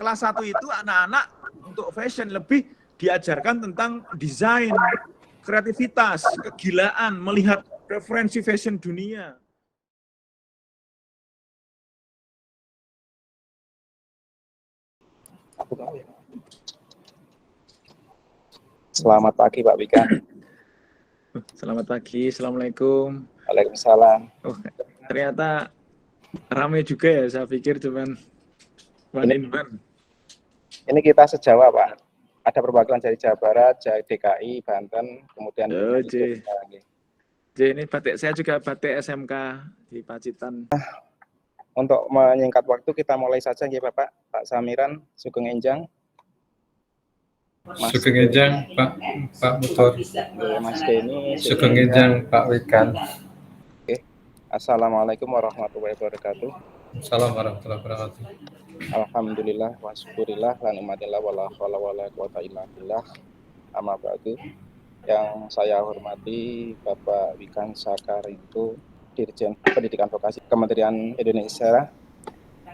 kelas 1 itu anak-anak untuk fashion lebih diajarkan tentang desain, kreativitas, kegilaan, melihat referensi fashion dunia. Selamat pagi Pak Wikan. Selamat pagi, Assalamualaikum. Waalaikumsalam. Oh, ternyata ramai juga ya, saya pikir cuman one in one. Ini kita sejawa Pak. Ada perwakilan dari Jawa Barat, DKI, Banten, kemudian ini batik saya juga batik SMK di Pacitan. Untuk menyingkat waktu kita mulai saja ya Bapak. Pak Samiran, Sugeng Enjang. Sugeng Enjang, Pak Mutor. Mas Denny, Sugeng Enjang, Pak Wikan. Oke. Assalamualaikum warahmatullahi wabarakatuh. Assalamualaikum warahmatullahi wabarakatuh. Alhamdulillah wa syukurillah lan umatillah wala haula wala quwata illa billah. Amma ba'du. Yang saya hormati Bapak Wikan Sakarinto, Dirjen Pendidikan Vokasi Kementerian Indonesia,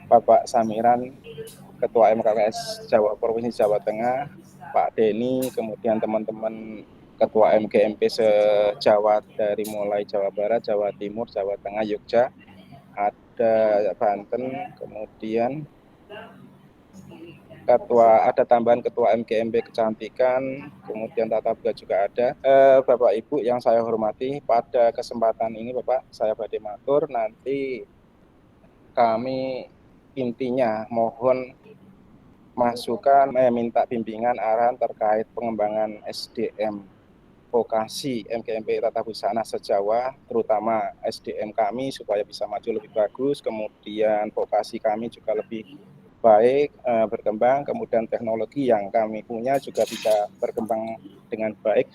Bapak Samiran, Ketua MKKS Provinsi Jawa Tengah, Pak Denny, kemudian teman-teman Ketua MGMP se-Jawa dari mulai Jawa Barat, Jawa Timur, Jawa Tengah, Yogyakarta, ada Banten, kemudian ada tambahan Ketua MGMP Kecantikan, kemudian Tata Boga juga ada. Bapak Ibu yang saya hormati, pada kesempatan ini Bapak, saya badhe matur, nanti kami intinya mohon masukan, minta bimbingan arahan terkait pengembangan SDM vokasi MGMP Tata Busana se-Jawa, terutama SDM kami supaya bisa maju lebih bagus, kemudian vokasi kami juga lebih baik, berkembang, kemudian teknologi yang kami punya juga bisa berkembang dengan baik.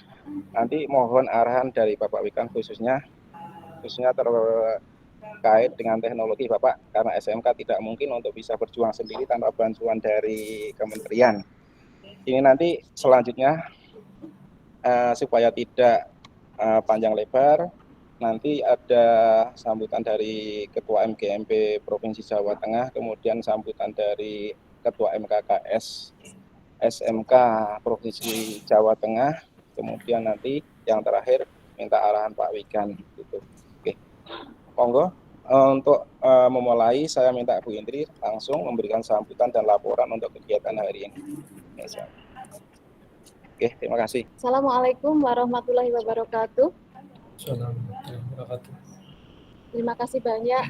Nanti mohon arahan dari Bapak Wikan khususnya terkait dengan teknologi Bapak, karena SMK tidak mungkin untuk bisa berjuang sendiri tanpa bantuan dari kementerian. Ini nanti selanjutnya supaya tidak panjang lebar, nanti ada sambutan dari Ketua MGMP Provinsi Jawa Tengah, kemudian sambutan dari Ketua MKKS SMK Provinsi Jawa Tengah, kemudian nanti yang terakhir minta arahan Pak Wikan gitu. Oke. Monggo untuk memulai saya minta Bu Indri langsung memberikan sambutan dan laporan untuk kegiatan hari ini. Oke, terima kasih. Assalamualaikum warahmatullahi wabarakatuh. Terima kasih banyak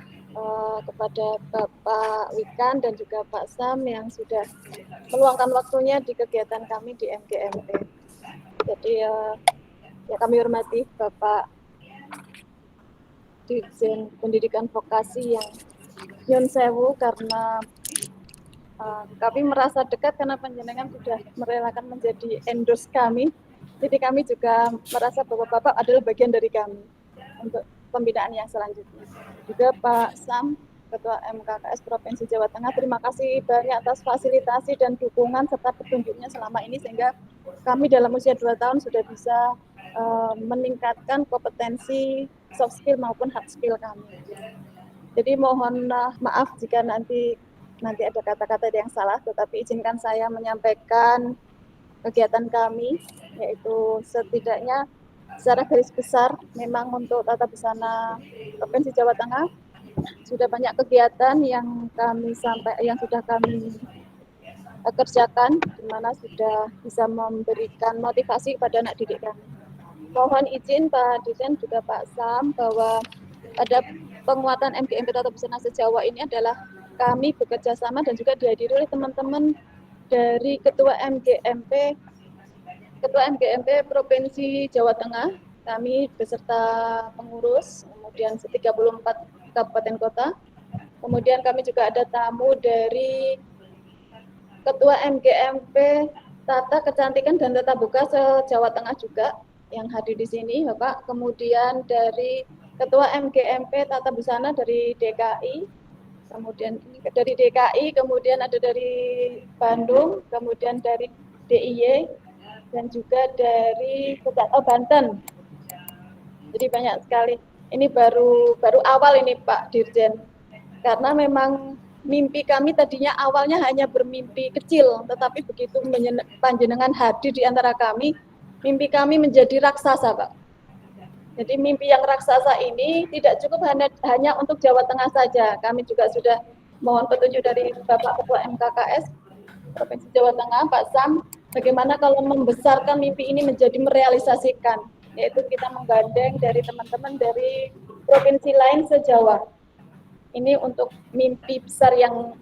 kepada Bapak Wikan dan juga Pak Sam yang sudah meluangkan waktunya di kegiatan kami di MGMP. Jadi ya kami hormati Bapak Dirjen Pendidikan Vokasi yang nyun sewu karena kami merasa dekat karena panjenengan sudah merelakan menjadi endorse kami. Jadi kami juga merasa bahwa Bapak adalah bagian dari kami untuk pembinaan yang selanjutnya. Juga Pak Sam, Ketua MKKS Provinsi Jawa Tengah, terima kasih banyak atas fasilitasi dan dukungan serta petunjuknya selama ini sehingga kami dalam usia 2 tahun sudah bisa meningkatkan kompetensi soft skill maupun hard skill kami. Jadi mohon maaf jika nanti ada kata-kata yang salah, tetapi izinkan saya menyampaikan kegiatan kami, yaitu setidaknya secara garis besar memang untuk Tata Busana Provinsi Jawa Tengah sudah banyak kegiatan yang sudah kami kerjakan, di mana sudah bisa memberikan motivasi kepada anak didik kami. Mohon izin Pak Dirjen juga Pak Sam bahwa pada penguatan MGMP Tata Busana se-Jawa ini adalah kami bekerja sama dan juga dihadiri oleh teman-teman dari Ketua MGMP Provinsi Jawa Tengah, kami beserta pengurus, kemudian 34 kabupaten kota. Kemudian kami juga ada tamu dari Ketua MGMP Tata Kecantikan dan Tata Boga se-Jawa Tengah juga yang hadir di sini, Bapak. Kemudian dari Ketua MGMP Tata Busana dari DKI, kemudian ada dari Bandung, kemudian dari DIY, dan juga dari Banten. Jadi banyak sekali. Ini baru awal ini Pak Dirjen. Karena memang mimpi kami tadinya awalnya hanya bermimpi kecil, tetapi begitu panjenengan hadir di antara kami, mimpi kami menjadi raksasa, Pak. Jadi mimpi yang raksasa ini tidak cukup hanya untuk Jawa Tengah saja. Kami juga sudah mohon petunjuk dari Bapak Ketua MKKS Provinsi Jawa Tengah, Pak Sam, bagaimana kalau membesarkan mimpi ini menjadi merealisasikan, yaitu kita menggandeng dari teman-teman dari provinsi lain se-Jawa. Ini untuk mimpi besar yang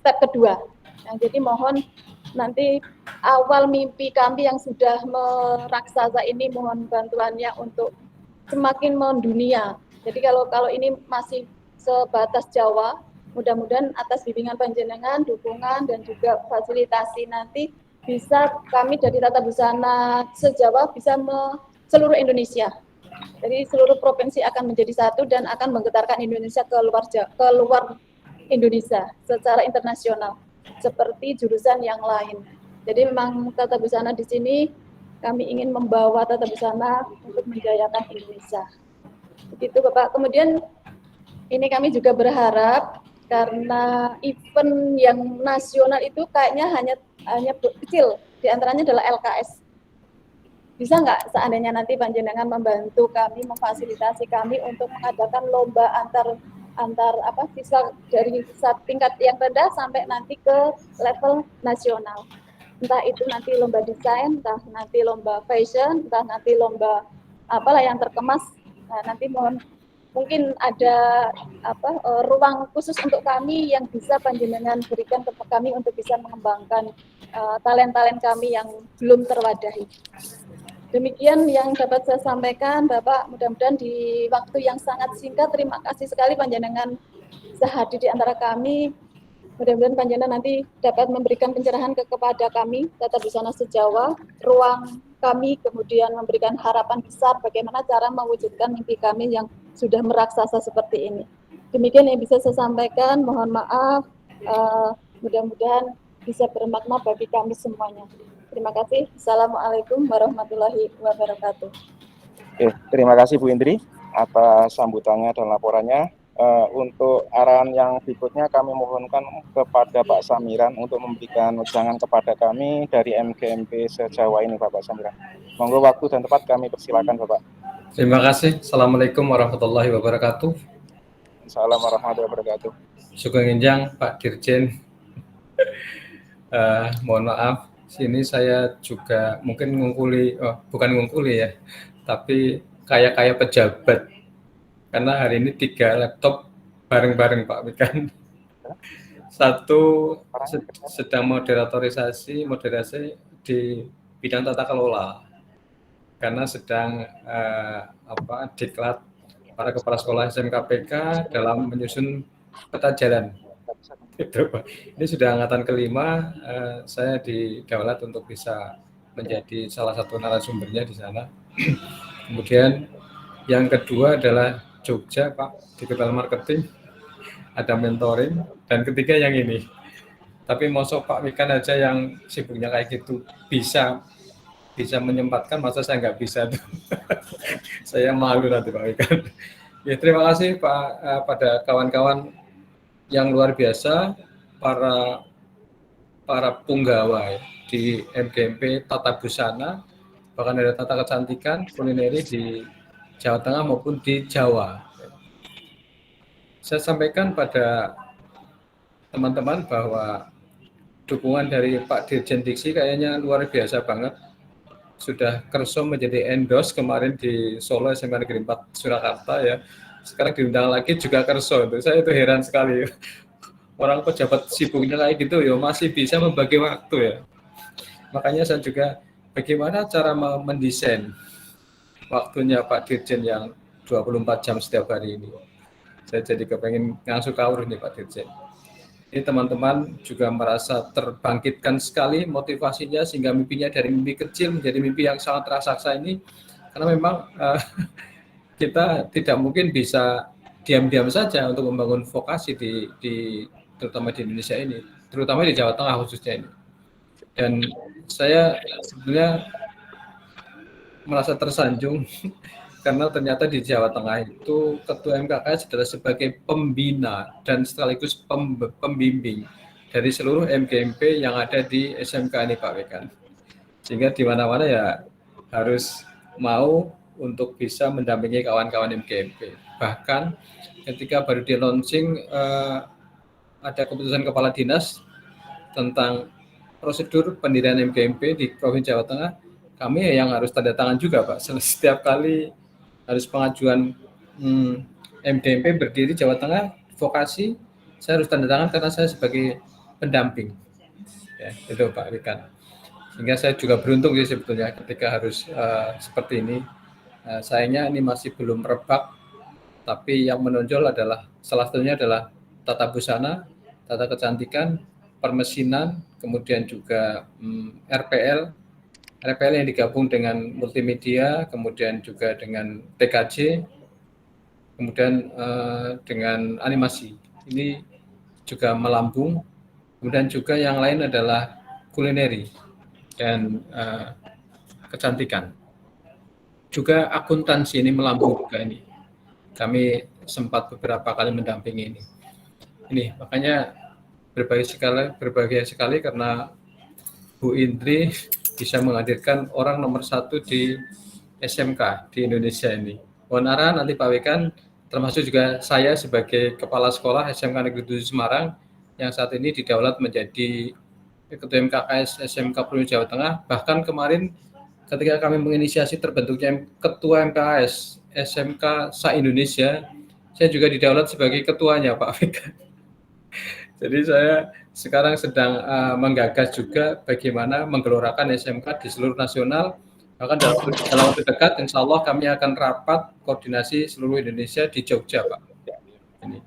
step kedua. Nah, jadi mohon nanti awal mimpi kami yang sudah meraksasa ini mohon bantuannya untuk semakin mendunia. Jadi kalau ini masih sebatas Jawa, mudah-mudahan atas bimbingan panjenengan, dukungan dan juga fasilitasi nanti bisa kami dari Tata Busana se-Jawa bisa seluruh Indonesia. Jadi seluruh provinsi akan menjadi satu dan akan menggetarkan Indonesia ke luar Indonesia secara internasional seperti jurusan yang lain. Jadi memang Tata Busana di sini kami ingin membawa Tata Busana untuk menjayakan Indonesia. Begitu Bapak. Kemudian ini kami juga berharap karena event yang nasional itu kayaknya hanya kecil, diantaranya adalah LKS. Bisa nggak seandainya nanti panjenengan membantu kami, memfasilitasi kami untuk mengadakan lomba antar siswa dari tingkat yang rendah sampai nanti ke level nasional. Entah itu nanti lomba desain, entah nanti lomba fashion, entah nanti lomba apalah yang terkemas. Nah, nanti mungkin ada ruang khusus untuk kami yang bisa panjenengan berikan ke kami untuk bisa mengembangkan talent-talent kami yang belum terwadahi. Demikian yang dapat saya sampaikan, Bapak. Mudah-mudahan di waktu yang sangat singkat, terima kasih sekali panjenengan sehadir di antara kami. Mudah-mudahan panjenengan nanti dapat memberikan pencerahan kepada kami, Tata Busana se-Jawa, ruang kami, kemudian memberikan harapan besar bagaimana cara mewujudkan mimpi kami yang sudah meraksasa seperti ini. Demikian yang bisa saya sampaikan, mohon maaf, mudah-mudahan bisa bermakna bagi kami semuanya. Terima kasih. Assalamualaikum warahmatullahi wabarakatuh. Oke, terima kasih Bu Indri atas sambutannya dan laporannya. Untuk arahan yang berikutnya kami mohonkan kepada Pak Samiran untuk memberikan wejangan kepada kami dari MGMP se-Jawa ini, Bapak Samiran. Monggo waktu dan tempat kami persilakan, Bapak. Terima kasih. Assalamualaikum warahmatullahi wabarakatuh. Assalamualaikum warahmatullahi wabarakatuh. Sugeng Enjang, Pak Dirjen. Mohon maaf, sini saya juga mungkin bukan ngungkuli ya, tapi kayak pejabat. Karena hari ini 3 laptop bareng-bareng Pak Wikan. Satu sedang moderasi di bidang tata kelola. Karena sedang diklat para kepala sekolah SMKPK dalam menyusun peta jalan. Itu, Pak. Ini sudah angkatan kelima, saya didaulat untuk bisa menjadi salah satu narasumbernya di sana. Kemudian yang kedua adalah Jogja, Pak, digital marketing, ada mentoring, dan ketiga yang ini. Tapi mosok Pak Wikan aja yang sibuknya kayak gitu bisa menyempatkan, masa saya nggak bisa tuh. Saya malu nanti Pak Wikan. Ya, terima kasih Pak pada kawan-kawan yang luar biasa, para punggawa di MGMP Tata Busana, bahkan ada tata kecantikan, kulineri di Jawa Tengah maupun di Jawa. Saya sampaikan pada teman-teman bahwa dukungan dari Pak Dirjen Diksi kayaknya luar biasa banget. Sudah kerso menjadi endos kemarin di Solo SMA Negeri 4 Surakarta ya. Sekarang diundang lagi juga kerso. Saya itu heran sekali. Orang pejabat sibuknya kayak gitu ya masih bisa membagi waktu ya. Makanya saya juga bagaimana cara mendesain waktunya Pak Dirjen yang 24 jam setiap hari ini. Saya jadi kepengen ngasuh kaur nih Pak Dirjen. Ini teman-teman juga merasa terbangkitkan sekali motivasinya sehingga mimpinya dari mimpi kecil menjadi mimpi yang sangat raksasa ini. Karena memang kita tidak mungkin bisa diam-diam saja untuk membangun vokasi terutama di Indonesia ini, terutama di Jawa Tengah khususnya ini. Dan saya sebenarnya merasa tersanjung karena ternyata di Jawa Tengah itu Ketua MKKS adalah sebagai pembina dan sekaligus pembimbing dari seluruh MGMP yang ada di SMK ini Pak Wekan. Sehingga di mana-mana ya harus mau untuk bisa mendampingi kawan-kawan MGMP. Bahkan ketika baru di launching ada keputusan Kepala Dinas tentang prosedur pendirian MGMP di Provinsi Jawa Tengah, kami yang harus tanda tangan juga Pak. Setiap kali harus pengajuan MGMP berdiri Jawa Tengah, vokasi, saya harus tanda tangan karena saya sebagai pendamping. Ya, itu Pak Wikan. Sehingga saya juga beruntung sih sebetulnya ketika harus seperti ini. Sayangnya ini masih belum merebak, tapi yang menonjol adalah salah satunya adalah tata busana, tata kecantikan, permesinan, kemudian juga RPL yang digabung dengan multimedia, kemudian juga dengan TKJ, kemudian dengan animasi. Ini juga melambung. Kemudian juga yang lain adalah kulineri dan kecantikan. Juga akuntansi ini melambung juga ini. Kami sempat beberapa kali mendampingi ini. Ini makanya berbahagia sekali karena Bu Indri bisa menghadirkan orang nomor 1 di SMK di Indonesia ini. Mohon arah nanti Pak Wekan, termasuk juga saya sebagai Kepala Sekolah SMK Negeri 7 Semarang yang saat ini didaulat menjadi Ketua MKKS SMK Provinsi Jawa Tengah. Bahkan kemarin ketika kami menginisiasi terbentuknya Ketua MKKS SMK se-Indonesia, saya juga didaulat sebagai ketuanya Pak Wekan. Jadi saya sekarang sedang menggagas juga bagaimana menggelorakan SMK di seluruh nasional. Bahkan dalam waktu dekat, insya Allah kami akan rapat koordinasi seluruh Indonesia di Jogja, Pak. Ini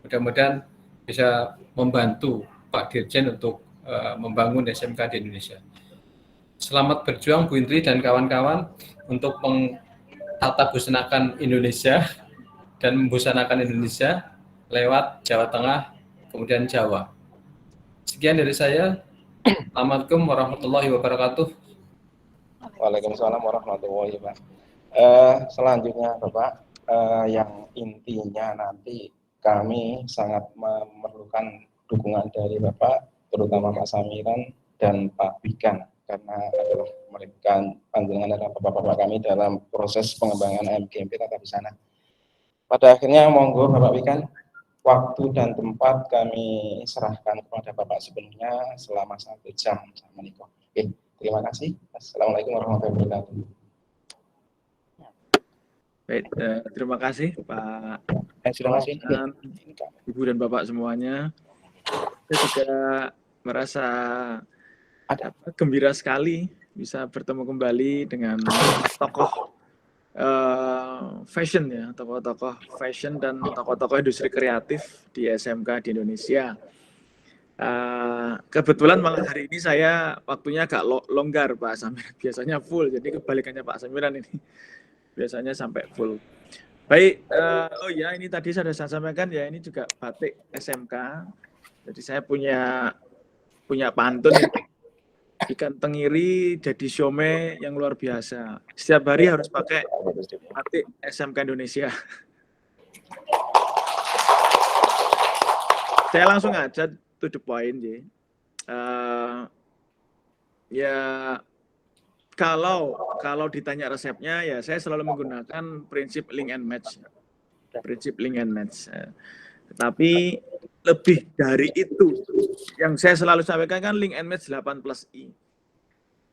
mudah-mudahan bisa membantu Pak Dirjen untuk membangun SMK di Indonesia. Selamat berjuang Bu Indri dan kawan-kawan untuk mentata busanakan Indonesia dan membusanakan Indonesia lewat Jawa Tengah, kemudian Jawa. Sekian dari saya. Assalamualaikum warahmatullahi wabarakatuh. Waalaikumsalam warahmatullahi wabarakatuh. Selanjutnya Bapak, yang intinya nanti kami sangat memerlukan dukungan dari Bapak, terutama Pak Samiran dan Pak Wikan, karena adalah mereka panjenengan adalah bapak-bapak kami dalam proses pengembangan MGMP Tata Busana. Pada akhirnya monggo Bapak Wikan, waktu dan tempat kami serahkan kepada Bapak sepenuhnya selama 1 jam. Oke, terima kasih. Assalamualaikum warahmatullahi wabarakatuh. Baik, terima kasih Pak Terima kasih. Ibu dan Bapak semuanya. Saya juga merasa gembira sekali bisa bertemu kembali dengan tokoh fashion ya, tokoh-tokoh fashion dan tokoh-tokoh industri kreatif di SMK di Indonesia. Kebetulan malah hari ini saya waktunya agak longgar Pak Samiran, biasanya full, jadi kebalikannya Pak Samiran ini biasanya sampai full. Baik, oh ya ini tadi sudah saya sampaikan ya, ini juga batik SMK. Jadi saya punya pantun ikan tenggiri jadi siomay yang luar biasa. Setiap hari harus pakai batik SMK Indonesia. Saya langsung aja to the point ya. Kalau ditanya resepnya ya saya selalu menggunakan prinsip link and match. Prinsip link and match. Tetapi lebih dari itu, yang saya selalu sampaikan kan link and match 8+I.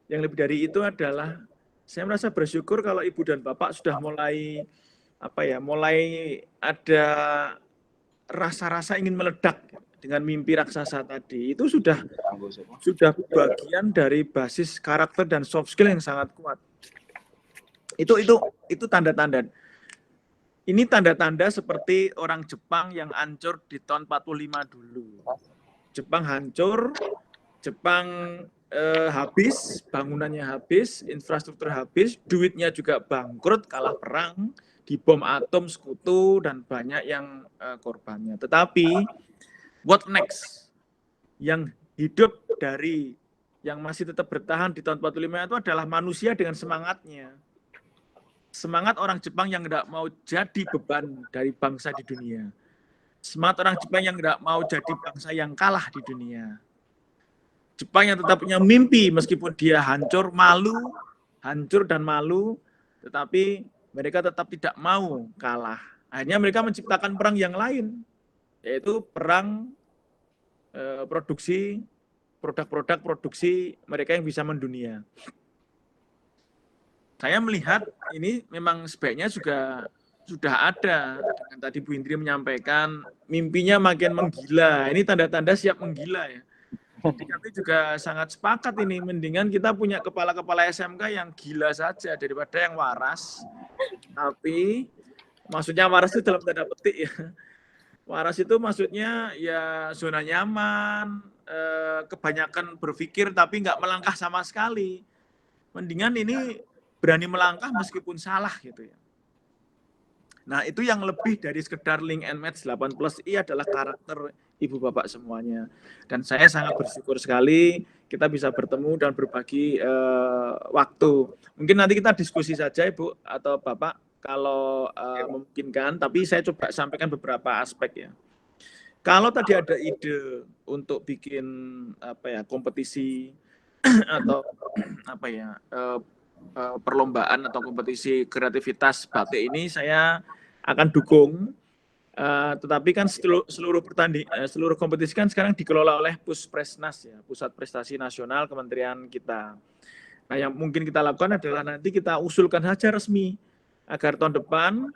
Yang lebih dari itu adalah saya merasa bersyukur kalau Ibu dan Bapak sudah mulai ada rasa-rasa ingin meledak dengan mimpi raksasa tadi. Itu sudah bagian dari basis karakter dan soft skill yang sangat kuat. Itu tanda-tanda. Ini tanda-tanda seperti orang Jepang yang hancur di tahun 45 dulu. Jepang hancur, Jepang habis, bangunannya habis, infrastruktur habis, duitnya juga bangkrut, kalah perang, dibom atom sekutu, dan banyak yang korbannya. Tetapi, what next? Yang hidup dari, yang masih tetap bertahan di tahun 45 itu adalah manusia dengan semangatnya. Semangat orang Jepang yang tidak mau jadi beban dari bangsa di dunia. Semangat orang Jepang yang tidak mau jadi bangsa yang kalah di dunia. Jepang yang tetap punya mimpi meskipun dia hancur dan malu, tetapi mereka tetap tidak mau kalah. Akhirnya mereka menciptakan perang yang lain, yaitu perang produksi produk-produk produksi mereka yang bisa mendunia. Saya melihat ini memang sebaiknya juga sudah ada. Dengan tadi Bu Indri menyampaikan mimpinya makin menggila. Ini tanda-tanda siap menggila ya. Jadi kami juga sangat sepakat ini, mendingan kita punya kepala-kepala SMK yang gila saja daripada yang waras. Tapi maksudnya waras itu dalam tanda petik ya. Waras itu maksudnya ya zona nyaman, kebanyakan berpikir tapi nggak melangkah sama sekali. Mendingan ini berani melangkah meskipun salah gitu ya. Nah, itu yang lebih dari sekedar link and match 8+I adalah karakter Ibu Bapak semuanya. Dan saya sangat bersyukur sekali kita bisa bertemu dan berbagi waktu. Mungkin nanti kita diskusi saja Ibu atau Bapak kalau memungkinkan, tapi saya coba sampaikan beberapa aspek ya. Kalau tadi ada ide untuk bikin kompetisi atau perlombaan atau kompetisi kreativitas batik ini saya akan dukung, tetapi kan seluruh kompetisi kan sekarang dikelola oleh Puspresnas ya, Pusat Prestasi Nasional Kementerian kita. Nah, yang mungkin kita lakukan adalah nanti kita usulkan saja resmi agar tahun depan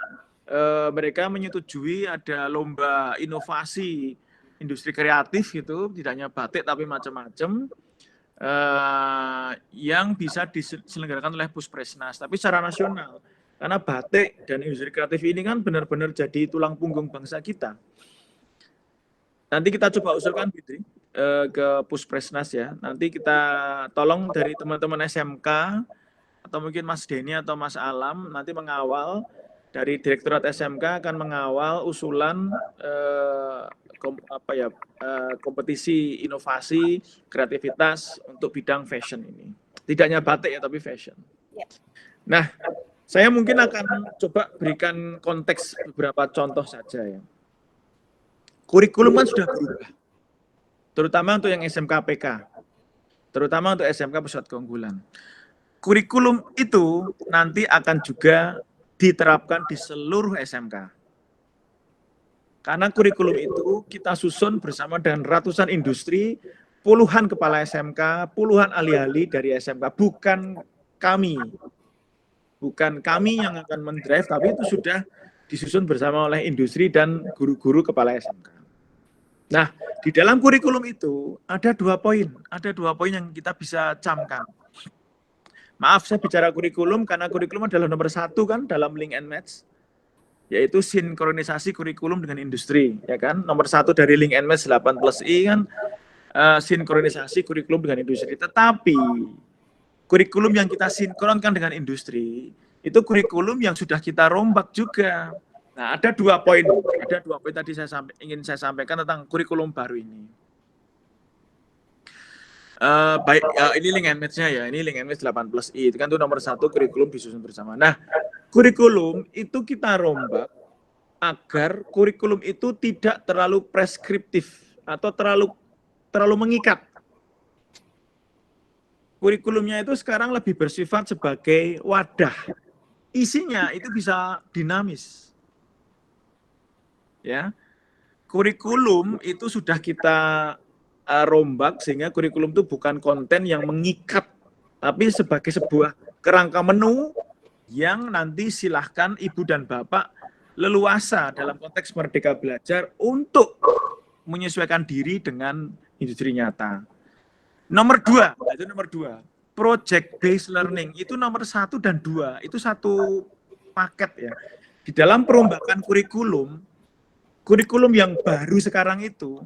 mereka menyetujui ada lomba inovasi industri kreatif gitu, tidak hanya batik tapi macam-macam. Yang bisa diselenggarakan oleh Puspresnas, tapi secara nasional. Karena batik dan industri kreatif ini kan benar-benar jadi tulang punggung bangsa kita. Nanti kita coba usulkan gitu ke Puspresnas ya. Nanti kita tolong dari teman-teman SMK atau mungkin Mas Denny atau Mas Alam nanti mengawal dari Direktorat SMK akan mengawal usulan kompetisi inovasi kreativitas untuk bidang fashion ini. Tidak hanya batik ya, tapi fashion. Nah, saya mungkin akan coba berikan konteks beberapa contoh saja ya. Kurikulum kan sudah berubah, terutama untuk yang SMK PK, terutama untuk SMK Pusat Keunggulan. Kurikulum itu nanti akan juga diterapkan di seluruh SMK. Karena kurikulum itu kita susun bersama dengan ratusan industri, puluhan kepala SMK, puluhan ahli-ahli dari SMK, bukan kami yang akan mendrive, tapi itu sudah disusun bersama oleh industri dan guru-guru kepala SMK. Nah, di dalam kurikulum itu ada dua poin yang kita bisa camkan. Maaf, saya bicara kurikulum karena kurikulum adalah nomor 1 kan dalam link and match, yaitu sinkronisasi kurikulum dengan industri, ya kan? Nomor 1 dari link and match 8+I kan sinkronisasi kurikulum dengan industri. Tetapi kurikulum yang kita sinkronkan dengan industri itu kurikulum yang sudah kita rombak juga. Nah, ada dua poin tadi ingin saya sampaikan tentang kurikulum baru ini. Ini link and match-nya ya, ini link and match 8+I, itu kan itu nomor 1 kurikulum disusun bersama. Nah, kurikulum itu kita rombak agar kurikulum itu tidak terlalu preskriptif atau terlalu mengikat. Kurikulumnya itu sekarang lebih bersifat sebagai wadah. Isinya itu bisa dinamis. Ya. Kurikulum itu sudah kita rombak sehingga kurikulum itu bukan konten yang mengikat, tapi sebagai sebuah kerangka menu yang nanti silahkan Ibu dan Bapak leluasa dalam konteks Merdeka Belajar untuk menyesuaikan diri dengan industri nyata. Nomor 2, project based learning itu nomor 1 dan 2, itu satu paket ya. Di dalam perombakan kurikulum yang baru sekarang itu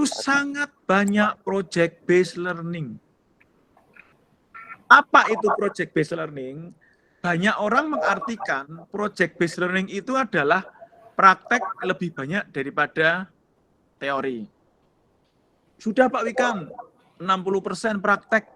sangat banyak project based learning. Apa itu project based learning? Banyak orang mengartikan project based learning itu adalah praktek lebih banyak daripada teori. Sudah Pak Wikam, 60% praktek.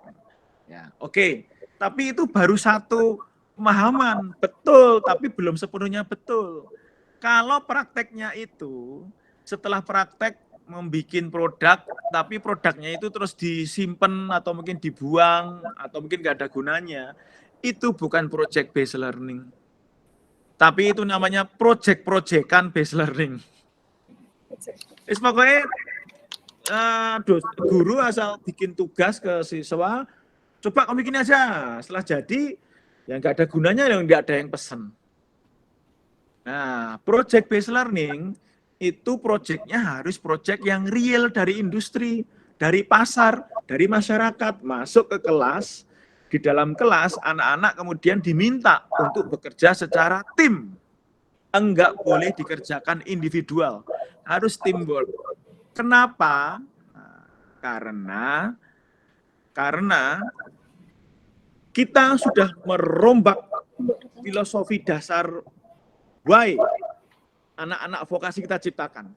Ya, oke. Tapi itu baru satu pemahaman, betul, tapi belum sepenuhnya betul. Kalau prakteknya itu, setelah praktek membuat produk, tapi produknya itu terus disimpan atau mungkin dibuang, atau mungkin nggak ada gunanya, itu bukan project based learning. Tapi itu namanya project-projectan based learning. Pokoknya guru asal bikin tugas ke siswa, coba kamu bikin aja. Setelah jadi, ya nggak ada gunanya, nggak ada yang pesen. Nah, project based learning itu projectnya harus project yang real dari industri, dari pasar, dari masyarakat, masuk ke kelas. Di dalam kelas, anak-anak kemudian diminta untuk bekerja secara tim. Enggak boleh dikerjakan individual, harus teamwork. Kenapa? Nah, karena kita sudah merombak filosofi dasar why anak-anak vokasi kita ciptakan.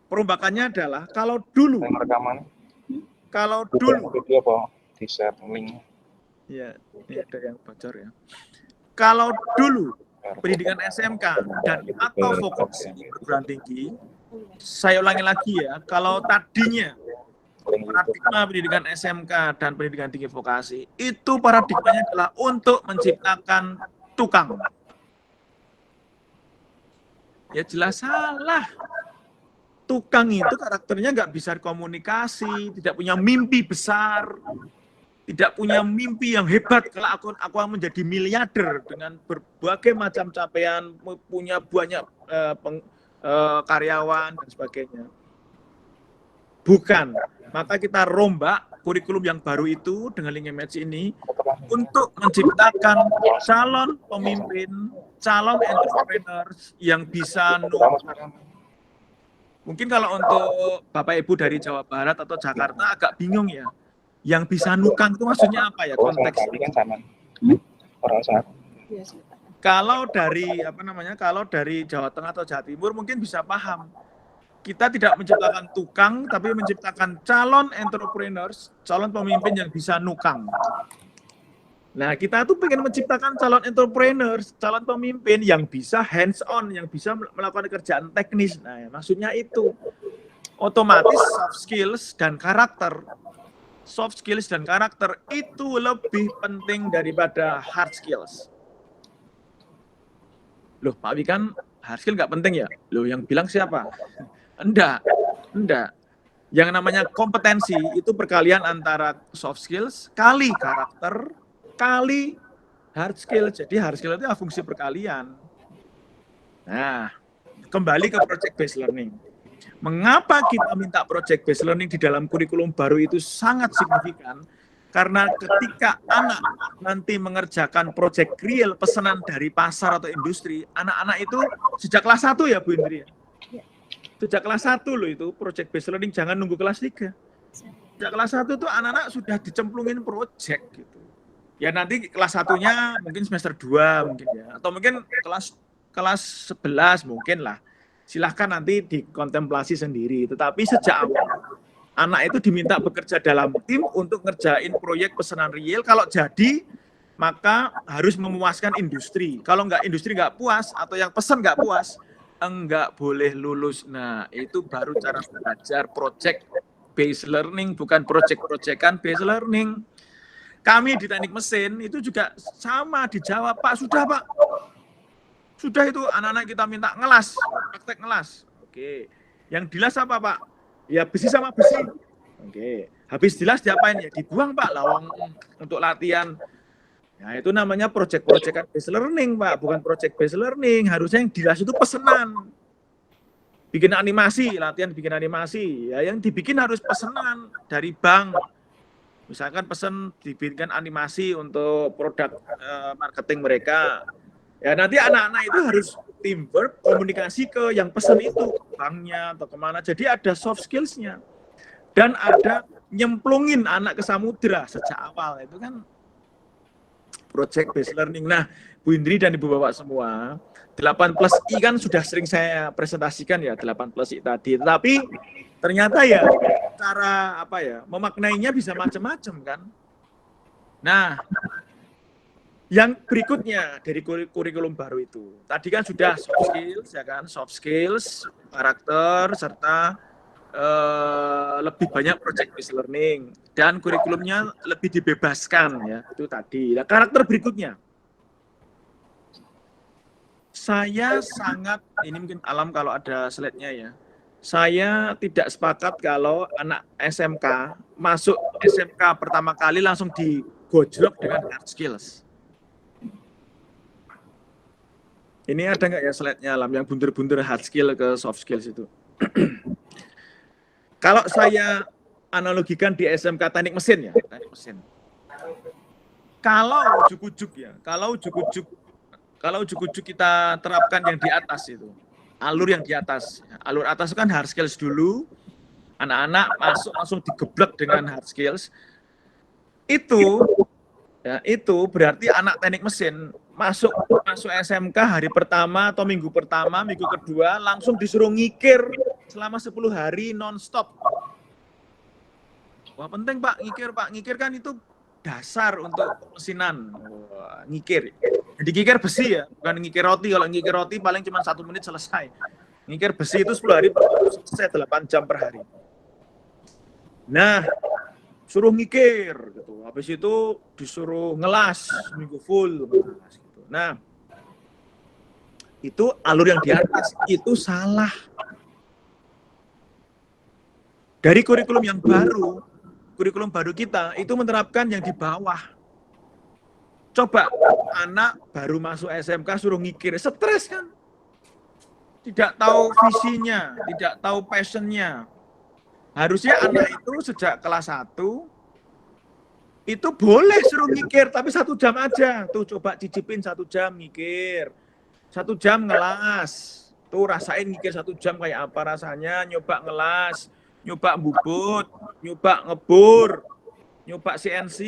Perombakannya adalah kalau dulu video apa di share link. Ya, ini ada yang bocor ya. Kalau dulu pendidikan SMK dan atau vokasi perguruan tinggi, saya ulangi lagi ya, kalau tadinya paradigma pendidikan SMK dan pendidikan tinggi vokasi itu paradigmanya adalah untuk menciptakan tukang. Ya jelas salah. Tukang itu karakternya nggak bisa komunikasi, tidak punya mimpi besar, tidak punya mimpi yang hebat. Kalau aku akan menjadi miliarder dengan berbagai macam capaian, punya banyak karyawan dan sebagainya. Bukan. Maka kita rombak kurikulum yang baru itu dengan link image ini untuk menciptakan calon pemimpin, calon entrepreneurs yang bisa mungkin kalau untuk Bapak Ibu dari Jawa Barat atau Jakarta agak bingung ya. Yang bisa nukang itu maksudnya apa ya konteksnya? Kalau dari kalau dari Jawa Tengah atau Jawa Timur mungkin bisa paham. Kita tidak menciptakan tukang, tapi menciptakan calon entrepreneurs, calon pemimpin yang bisa nukang. Nah, kita tuh pengen menciptakan calon entrepreneurs, calon pemimpin yang bisa hands-on, yang bisa melakukan kerjaan teknis. Nah, maksudnya itu. Otomatis soft skills dan karakter. Soft skills dan karakter itu lebih penting daripada hard skills. Loh, Pak Wikan, hard skill nggak penting ya? Loh, yang bilang siapa? Enggak. Yang namanya kompetensi itu perkalian antara soft skills kali karakter kali hard skill. Jadi hard skill itu fungsi perkalian. Nah, kembali ke project based learning. Mengapa kita minta project based learning di dalam kurikulum baru itu sangat signifikan? Karena ketika anak nanti mengerjakan project real pesanan dari pasar atau industri, anak-anak itu sejak kelas 1 ya Bu Indri. Sejak kelas 1 loh itu project based learning, jangan nunggu kelas 3. Sejak kelas 1 itu anak-anak sudah dicemplungin project gitu. Ya nanti kelas 1-nya mungkin semester 2 mungkin ya, atau mungkin kelas 11 mungkin lah. Silahkan nanti dikontemplasi sendiri. Tetapi sejak awal anak itu diminta bekerja dalam tim untuk ngerjain proyek pesanan real. Kalau jadi maka harus memuaskan industri. Kalau industri nggak puas atau yang pesan nggak puas, enggak boleh lulus. Nah itu baru cara belajar project based learning, bukan project-projectan based learning. Kami di teknik mesin itu juga sama dijawab, Pak, sudah Pak. Sudah itu anak-anak kita minta ngelas, praktek ngelas. Oke. Yang dilas apa Pak? Ya besi sama besi. Oke. Habis dilas diapain ya? Dibuang Pak lawang untuk latihan. Nah itu namanya project-projectan based learning Pak, bukan project based learning. Harusnya yang dilas itu pesanan. Bikin animasi, latihan bikin animasi. Ya yang dibikin harus pesanan dari bank. Misalkan pesan dibikinkan animasi untuk produk marketing mereka. Ya nanti anak-anak itu harus teamwork, komunikasi ke yang pesan itu, banknya atau kemana. Jadi ada soft skills-nya. Dan ada nyemplungin anak ke samudra sejak awal. Itu kan project based learning. Nah, Bu Indri dan Ibu Bapak semua, 8+I kan sudah sering saya presentasikan ya, 8+I tadi. Tetapi ternyata ya cara memaknainya bisa macam-macam kan. Nah, Yang berikutnya dari kurikulum baru itu, tadi kan sudah soft skills, ya kan, soft skills, karakter, serta lebih banyak project based learning, dan kurikulumnya lebih dibebaskan, ya, itu tadi. Nah, karakter berikutnya, saya sangat, ini mungkin Alam kalau ada slide-nya ya, saya tidak sepakat kalau anak SMK masuk SMK pertama kali langsung digojlok dengan hard skills. Ini ada nggak ya slide-nya Alam yang bunter-bunter hard skill ke soft skills itu? Kalau saya analogikan di SMK teknik mesin ya, teknik mesin. Kalau ujuk-ujuk ya, kalau ujuk-ujuk kita terapkan yang di atas itu, alur yang di atas. Alur atas kan hard skills dulu, anak-anak masuk langsung digeblek dengan hard skills. Itu berarti anak teknik mesin masuk SMK hari pertama atau minggu pertama, minggu kedua langsung disuruh ngikir selama 10 hari non-stop. Wah, penting Pak, ngikir kan itu dasar untuk mesinan. Wah, ngikir. Jadi ngikir besi ya, bukan ngikir roti. Kalau ngikir roti paling cuma 1 menit selesai. Ngikir besi itu 10 hari selesai 8 jam per hari. Nah, suruh ngikir gitu. Habis itu disuruh ngelas seminggu full. Gitu. Nah, itu alur yang di atas itu salah. Dari kurikulum yang baru, kurikulum baru kita itu menerapkan yang di bawah. Coba anak baru masuk SMK suruh ngikir, stres kan? Tidak tahu visinya, tidak tahu passionnya. Harusnya anak itu sejak kelas 1 itu boleh suruh ngikir, tapi 1 jam aja. Tuh coba cicipin 1 jam ngikir, 1 jam ngelas. Tuh rasain ngikir 1 jam kayak apa rasanya, nyoba ngelas, nyoba bubut, nyoba ngebur, nyoba CNC,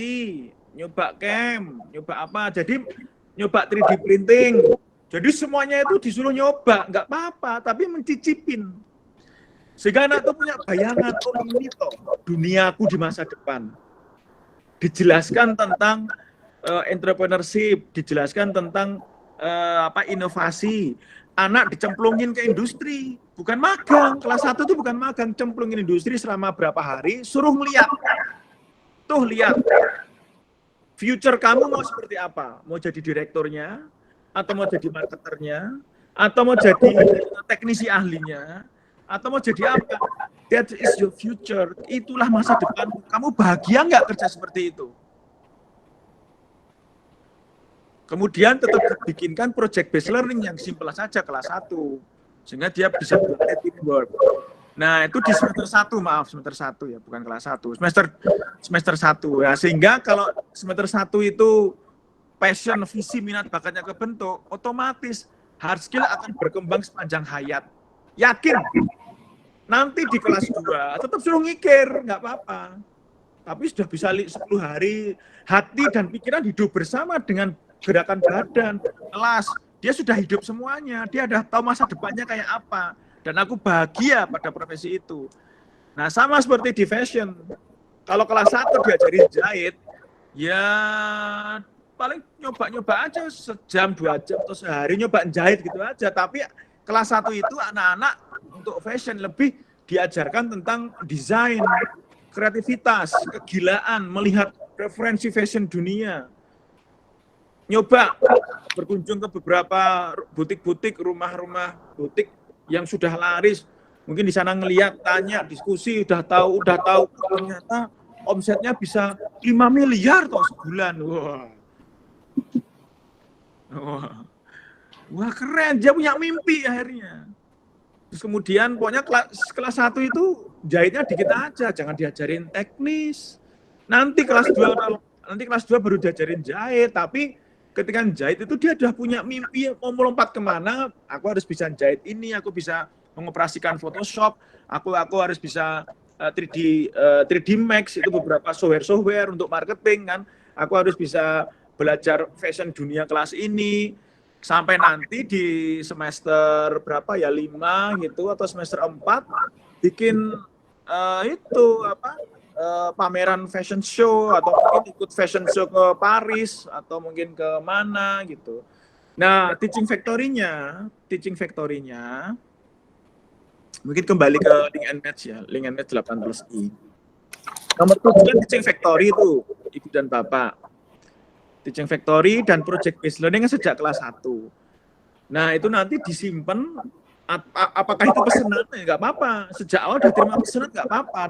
nyoba cam, nyoba apa. Jadi nyoba 3D printing. Jadi semuanya itu disuruh nyoba, nggak apa-apa, tapi mencicipin. Sehingga anak itu punya bayangan, oh ini toh duniaku di masa depan. Dijelaskan tentang entrepreneurship, dijelaskan tentang inovasi. Anak dicemplungin ke industri, bukan magang. Kelas 1 itu bukan magang, cemplungin industri selama berapa hari, suruh ngeliat. Tuh lihat, future kamu mau seperti apa? Mau jadi direkturnya, atau mau jadi marketernya, atau mau jadi teknisi ahlinya, atau mau jadi apa? That is your future. Itulah masa depan. Kamu bahagia nggak kerja seperti itu? Kemudian tetap dibikinkan project based learning yang simpel saja kelas 1. Sehingga dia bisa berlatih teamwork. Nah, itu di semester 1 ya, bukan kelas 1. Semester 1 ya. Sehingga kalau semester 1 itu passion, visi, minat, bakatnya kebentuk, otomatis hard skill akan berkembang sepanjang hayat. Yakin. Nanti di kelas 2 tetap suruh ngikir, nggak apa-apa. Tapi sudah bisa 10 hari, hati dan pikiran hidup bersama dengan gerakan badan, kelas. Dia sudah hidup semuanya, dia udah tahu masa depannya kayak apa. Dan aku bahagia pada profesi itu. Nah, sama seperti di fashion. Kalau kelas 1 diajarin jahit, ya paling nyoba-nyoba aja sejam, 2 jam, atau sehari nyoba jahit gitu aja. Tapi kelas 1 itu anak-anak untuk fashion lebih diajarkan tentang desain, kreativitas, kegilaan, melihat referensi fashion dunia. Nyoba berkunjung ke beberapa butik-butik, rumah-rumah butik yang sudah laris. Mungkin di sana ngelihat, tanya, diskusi, udah tahu ternyata omsetnya bisa 5 miliar toh sebulan. Wah keren, dia punya mimpi akhirnya. Terus kemudian pokoknya kelas 1 itu jahitnya dikit aja, jangan diajarin teknis. Nanti kelas 2 baru diajarin jahit, tapi ketika jahit itu dia sudah punya mimpi mau melompat kemana, aku harus bisa jahit ini, aku bisa mengoperasikan Photoshop, aku harus bisa 3D Max, itu beberapa software untuk marketing kan, aku harus bisa belajar fashion dunia kelas ini, sampai nanti di semester berapa ya, 5 gitu, atau semester 4, bikin pameran fashion show atau mungkin ikut fashion show ke Paris atau mungkin ke mana gitu. Nah, teaching factory-nya mungkin kembali ke Link and Match ya, Link and Match 8+I. Nomor 7 kan teaching factory itu, Ibu dan Bapak. Teaching factory dan project based learning sejak kelas 1. Nah, itu nanti disimpan, apakah itu pesanan? Ya, nggak apa-apa. Sejak awal udah terima pesanan nggak apa-apa.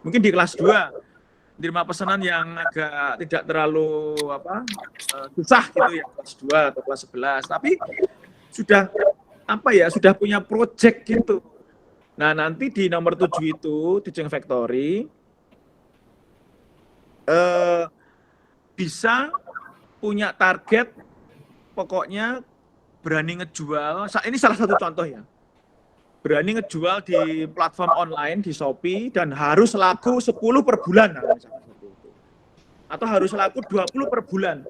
Mungkin di kelas 2 terima pesanan yang agak tidak terlalu susah gitu ya, kelas 2 atau kelas 11. Tapi sudah sudah punya project gitu. Nah, nanti di nomor 7 itu teaching factory bisa punya target, pokoknya berani ngejual. Ini salah satu contoh ya. Berani ngejual di platform online di Shopee dan harus laku 10 per bulan. Atau harus laku 20 per bulan.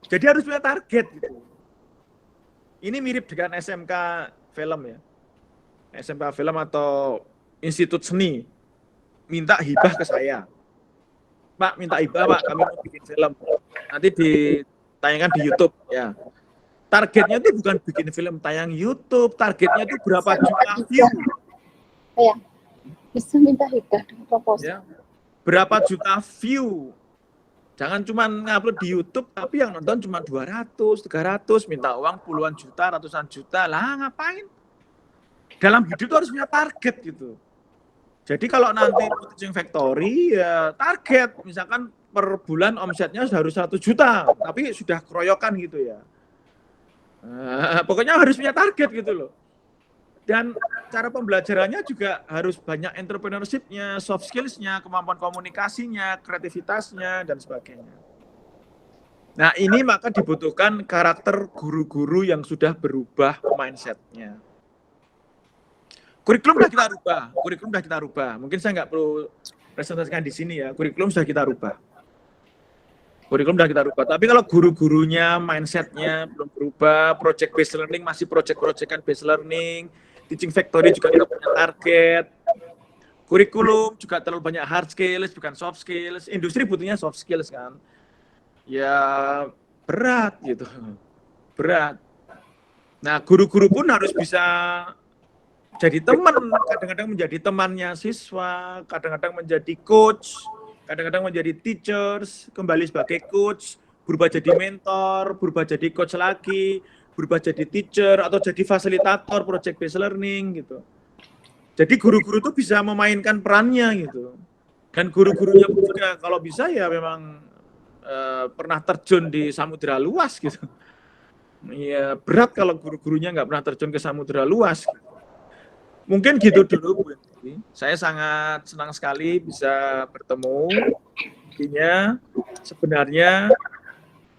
Jadi harus punya target gitu. Ini mirip dengan SMK film ya. SMK film atau Institut Seni. Minta hibah ke saya. Pak, minta hibah Pak, kami mau bikin film. Nanti ditayangkan di YouTube ya. Targetnya itu bukan bikin film tayang YouTube, targetnya itu berapa juta view. Ya, bisa minta hibah dengan proposal. Ya. Berapa juta view. Jangan cuma ngupload di YouTube, tapi yang nonton cuma 200, 300, minta uang puluhan juta, ratusan juta. Lah ngapain? Dalam hidup itu harus punya target gitu. Jadi kalau nanti teaching factory ya target, misalkan per bulan omsetnya harus 1 juta, tapi sudah keroyokan gitu ya. Pokoknya harus punya target gitu loh. Dan cara pembelajarannya juga harus banyak entrepreneurship-nya, soft skills-nya, kemampuan komunikasinya, kreativitasnya, dan sebagainya. Nah, ini maka dibutuhkan karakter guru-guru yang sudah berubah mindset-nya. Kurikulum sudah kita rubah. Mungkin saya nggak perlu presentasikan di sini ya, kurikulum sudah kita rubah. Tapi kalau guru-gurunya, mindset-nya belum berubah, project based learning masih project-projectan based learning, teaching factory juga tidak punya target, kurikulum juga terlalu banyak hard skills, bukan soft skills, industri butuhnya soft skills kan, ya berat gitu, berat. Nah, guru-guru pun harus bisa jadi teman, kadang-kadang menjadi temannya siswa, kadang-kadang menjadi coach, kadang-kadang menjadi teachers, kembali sebagai coach, berubah jadi mentor, berubah jadi coach lagi, berubah jadi teacher, atau jadi fasilitator project based learning gitu. Jadi guru-guru itu bisa memainkan perannya gitu. Dan guru-gurunya juga kalau bisa ya memang pernah terjun di samudera luas gitu. Ya berat kalau guru-gurunya nggak pernah terjun ke samudera luas. Mungkin gitu dulu Bu. Saya sangat senang sekali bisa bertemu. Intinya sebenarnya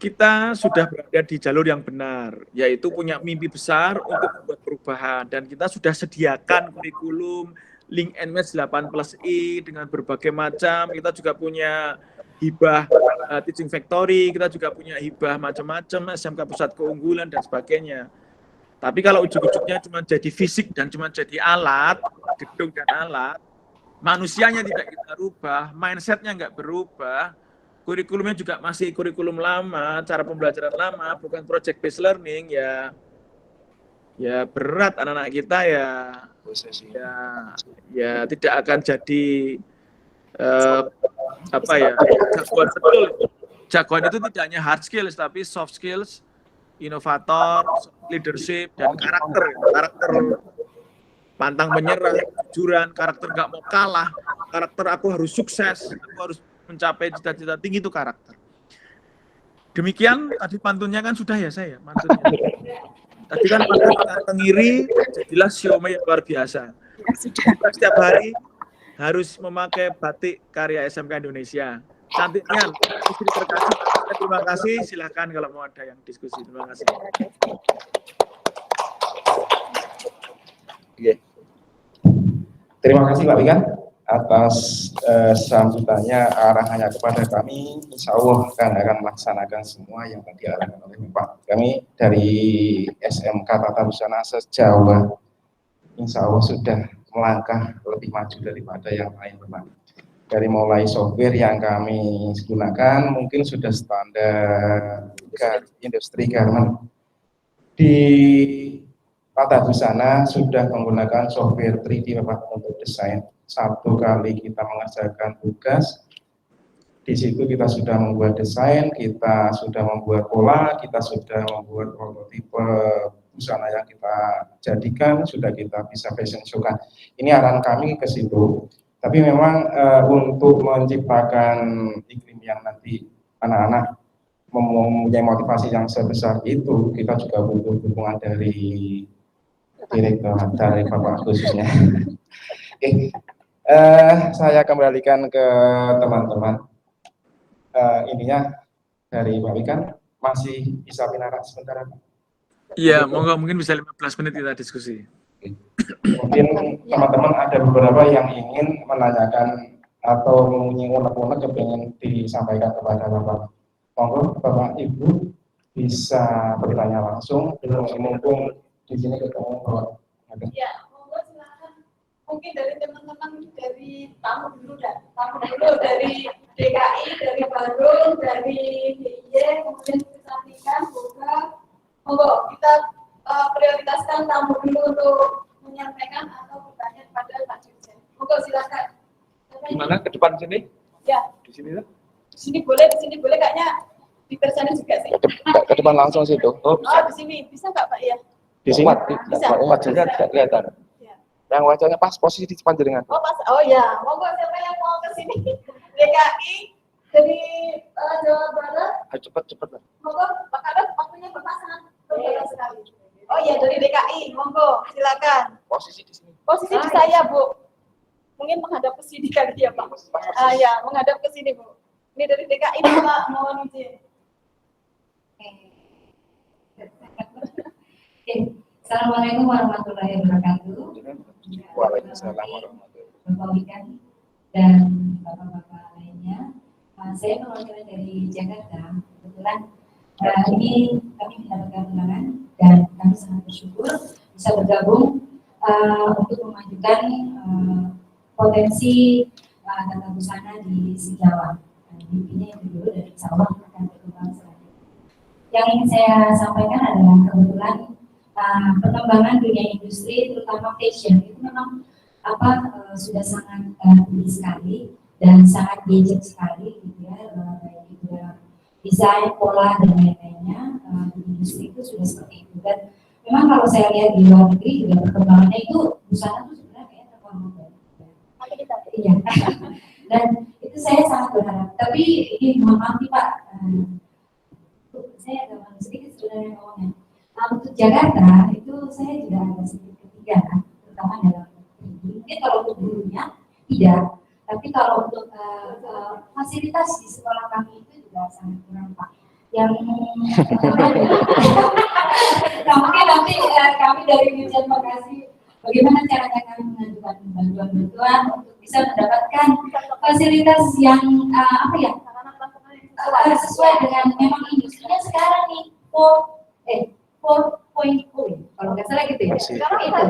kita sudah berada di jalur yang benar, yaitu punya mimpi besar untuk membuat perubahan, dan kita sudah sediakan kurikulum Link and Match 8+I dengan berbagai macam. Kita juga punya hibah teaching factory, kita juga punya hibah macam-macam, SMK pusat keunggulan dan sebagainya. Tapi kalau ujung-ujungnya cuma jadi fisik dan cuma jadi alat, gedung dan alat, manusianya tidak kita rubah, mindset-nya nggak berubah, kurikulumnya juga masih kurikulum lama, cara pembelajaran lama, bukan project based learning, ya berat anak-anak kita ya tidak akan jadi jagoan betul. Jagoan itu tidak hanya hard skills tapi soft skills, inovator, leadership, dan karakter pantang menyerah, kejujuran, karakter nggak mau kalah, karakter aku harus sukses, aku harus mencapai cita-cita tinggi, itu karakter. Demikian tadi pantunnya kan sudah ya saya pantunnya. Tadi kan pantun tengiri, jadilah siomay yang luar biasa. Kita setiap hari harus memakai batik karya SMK Indonesia. Cantiknya, terima kasih. Silakan kalau mau ada yang diskusi. Terima kasih. Terima kasih Pak Wikan atas sambutannya, arahannya kepada kami. Insya Allah akan melaksanakan semua yang tadi diarahkan oleh Bapak. Kami dari SMK Tata Busana se-Jawa, insya Allah sudah melangkah lebih maju daripada yang lain, Bapak. Dari mulai software yang kami gunakan mungkin sudah standar industri garment. Di Tata Busana sudah menggunakan software 3D Bapak untuk desain. Satu kali kita mengerjakan tugas, di situ kita sudah membuat desain, kita sudah membuat pola, kita sudah membuat prototipe busana yang kita jadikan, sudah kita bisa fashion show-kan. Ini arahan kami ke situ. Tapi memang untuk menciptakan iklim yang nanti anak-anak mempunyai motivasi yang sebesar itu, kita juga butuh dukungan dari direktur, dari Bapak khususnya. Oke, saya kembalikan ke teman-teman. Ininya dari Pak Wikan masih bisa bicara sebentar. Iya, mungkin bisa 15 menit kita diskusi. Mungkin teman-teman ada beberapa yang ingin menanyakan atau mempunyai unek-unek yang ingin disampaikan kepada Bapak. Monggo Bapak Ibu bisa bertanya langsung. Mumpung di sini ketemu Bapak. Ya, monggo silakan. Mungkin dari teman-teman dari tamu dulu dari DKI, dari Bandung, dari DIY, kemudian kecantikan, juga monggo kita prioritaskan tamu dulu untuk menyampaikan atau bertanya kepada Pak Dirjen. Monggo silakan. Gimana ke depan sini? Ya. Di sini lah. Di sini boleh kayaknya di sana juga sih. Ke depan langsung situ. Oh, di sini bisa nggak Pak ya? Di sini Bisa. wajahnya tidak kelihatan. Ya. Yang wajahnya pas posisi di depan jenengan. Oh pas, oh ya, monggo siapa yang mau ke sini? DKI dari Jawa Barat. Cepat. Monggo, Pak Kadep, waktunya berpasangan sekali. Oh iya, dari DKI, monggo, silakan. Posisi di sini. Posisi di saya, Bu. Mungkin menghadap ke sini kali ya, Pak. Ya, menghadap ke sini, Bu. Ini dari DKI, Pak, mohon izin. Assalamualaikum warahmatullahi wabarakatuh. Waalaikumsalam warahmatullahi wabarakatuh. Bapak Wikan dan bapak-bapak lainnya. Saya mewakili dari Jakarta. Kebetulan ini kami mendapatkan undangan dan kami sangat bersyukur bisa bergabung untuk memajukan potensi tata busana di Jawa. Intinya itu dulu dan insya Allah akan berkembang selanjutnya. Yang ingin saya sampaikan adalah kebetulan perkembangan dunia industri terutama fashion itu memang sudah sangat tinggi sekali dan sangat gadget sekali gitu ya, baik itu desain, pola dan lain-lainnya di industri itu sudah seperti itu. Dan memang kalau saya lihat di luar negeri juga perkembangannya itu busana itu sebenarnya terkembang. Iya. Dan itu saya sangat berharap. Tapi ini mohon maaf nih Pak, saya agak sedikit sebenarnya ngomongnya. Untuk Jakarta itu saya juga ada sedikit ketiga, terutama dalam mungkin kalau untuk gurunya tidak, tapi kalau untuk fasilitas di sekolah kami itu juga sangat kurang Pak. Yang mungkin nanti kami dari Dirjen Bekasi bagaimana caranya kami mengajukan bantuan-bantuan untuk bisa mendapatkan fasilitas yang sesuai dengan memang industrinya sekarang nih 4.0 kalau nggak salah gitu ya. Sekarang itu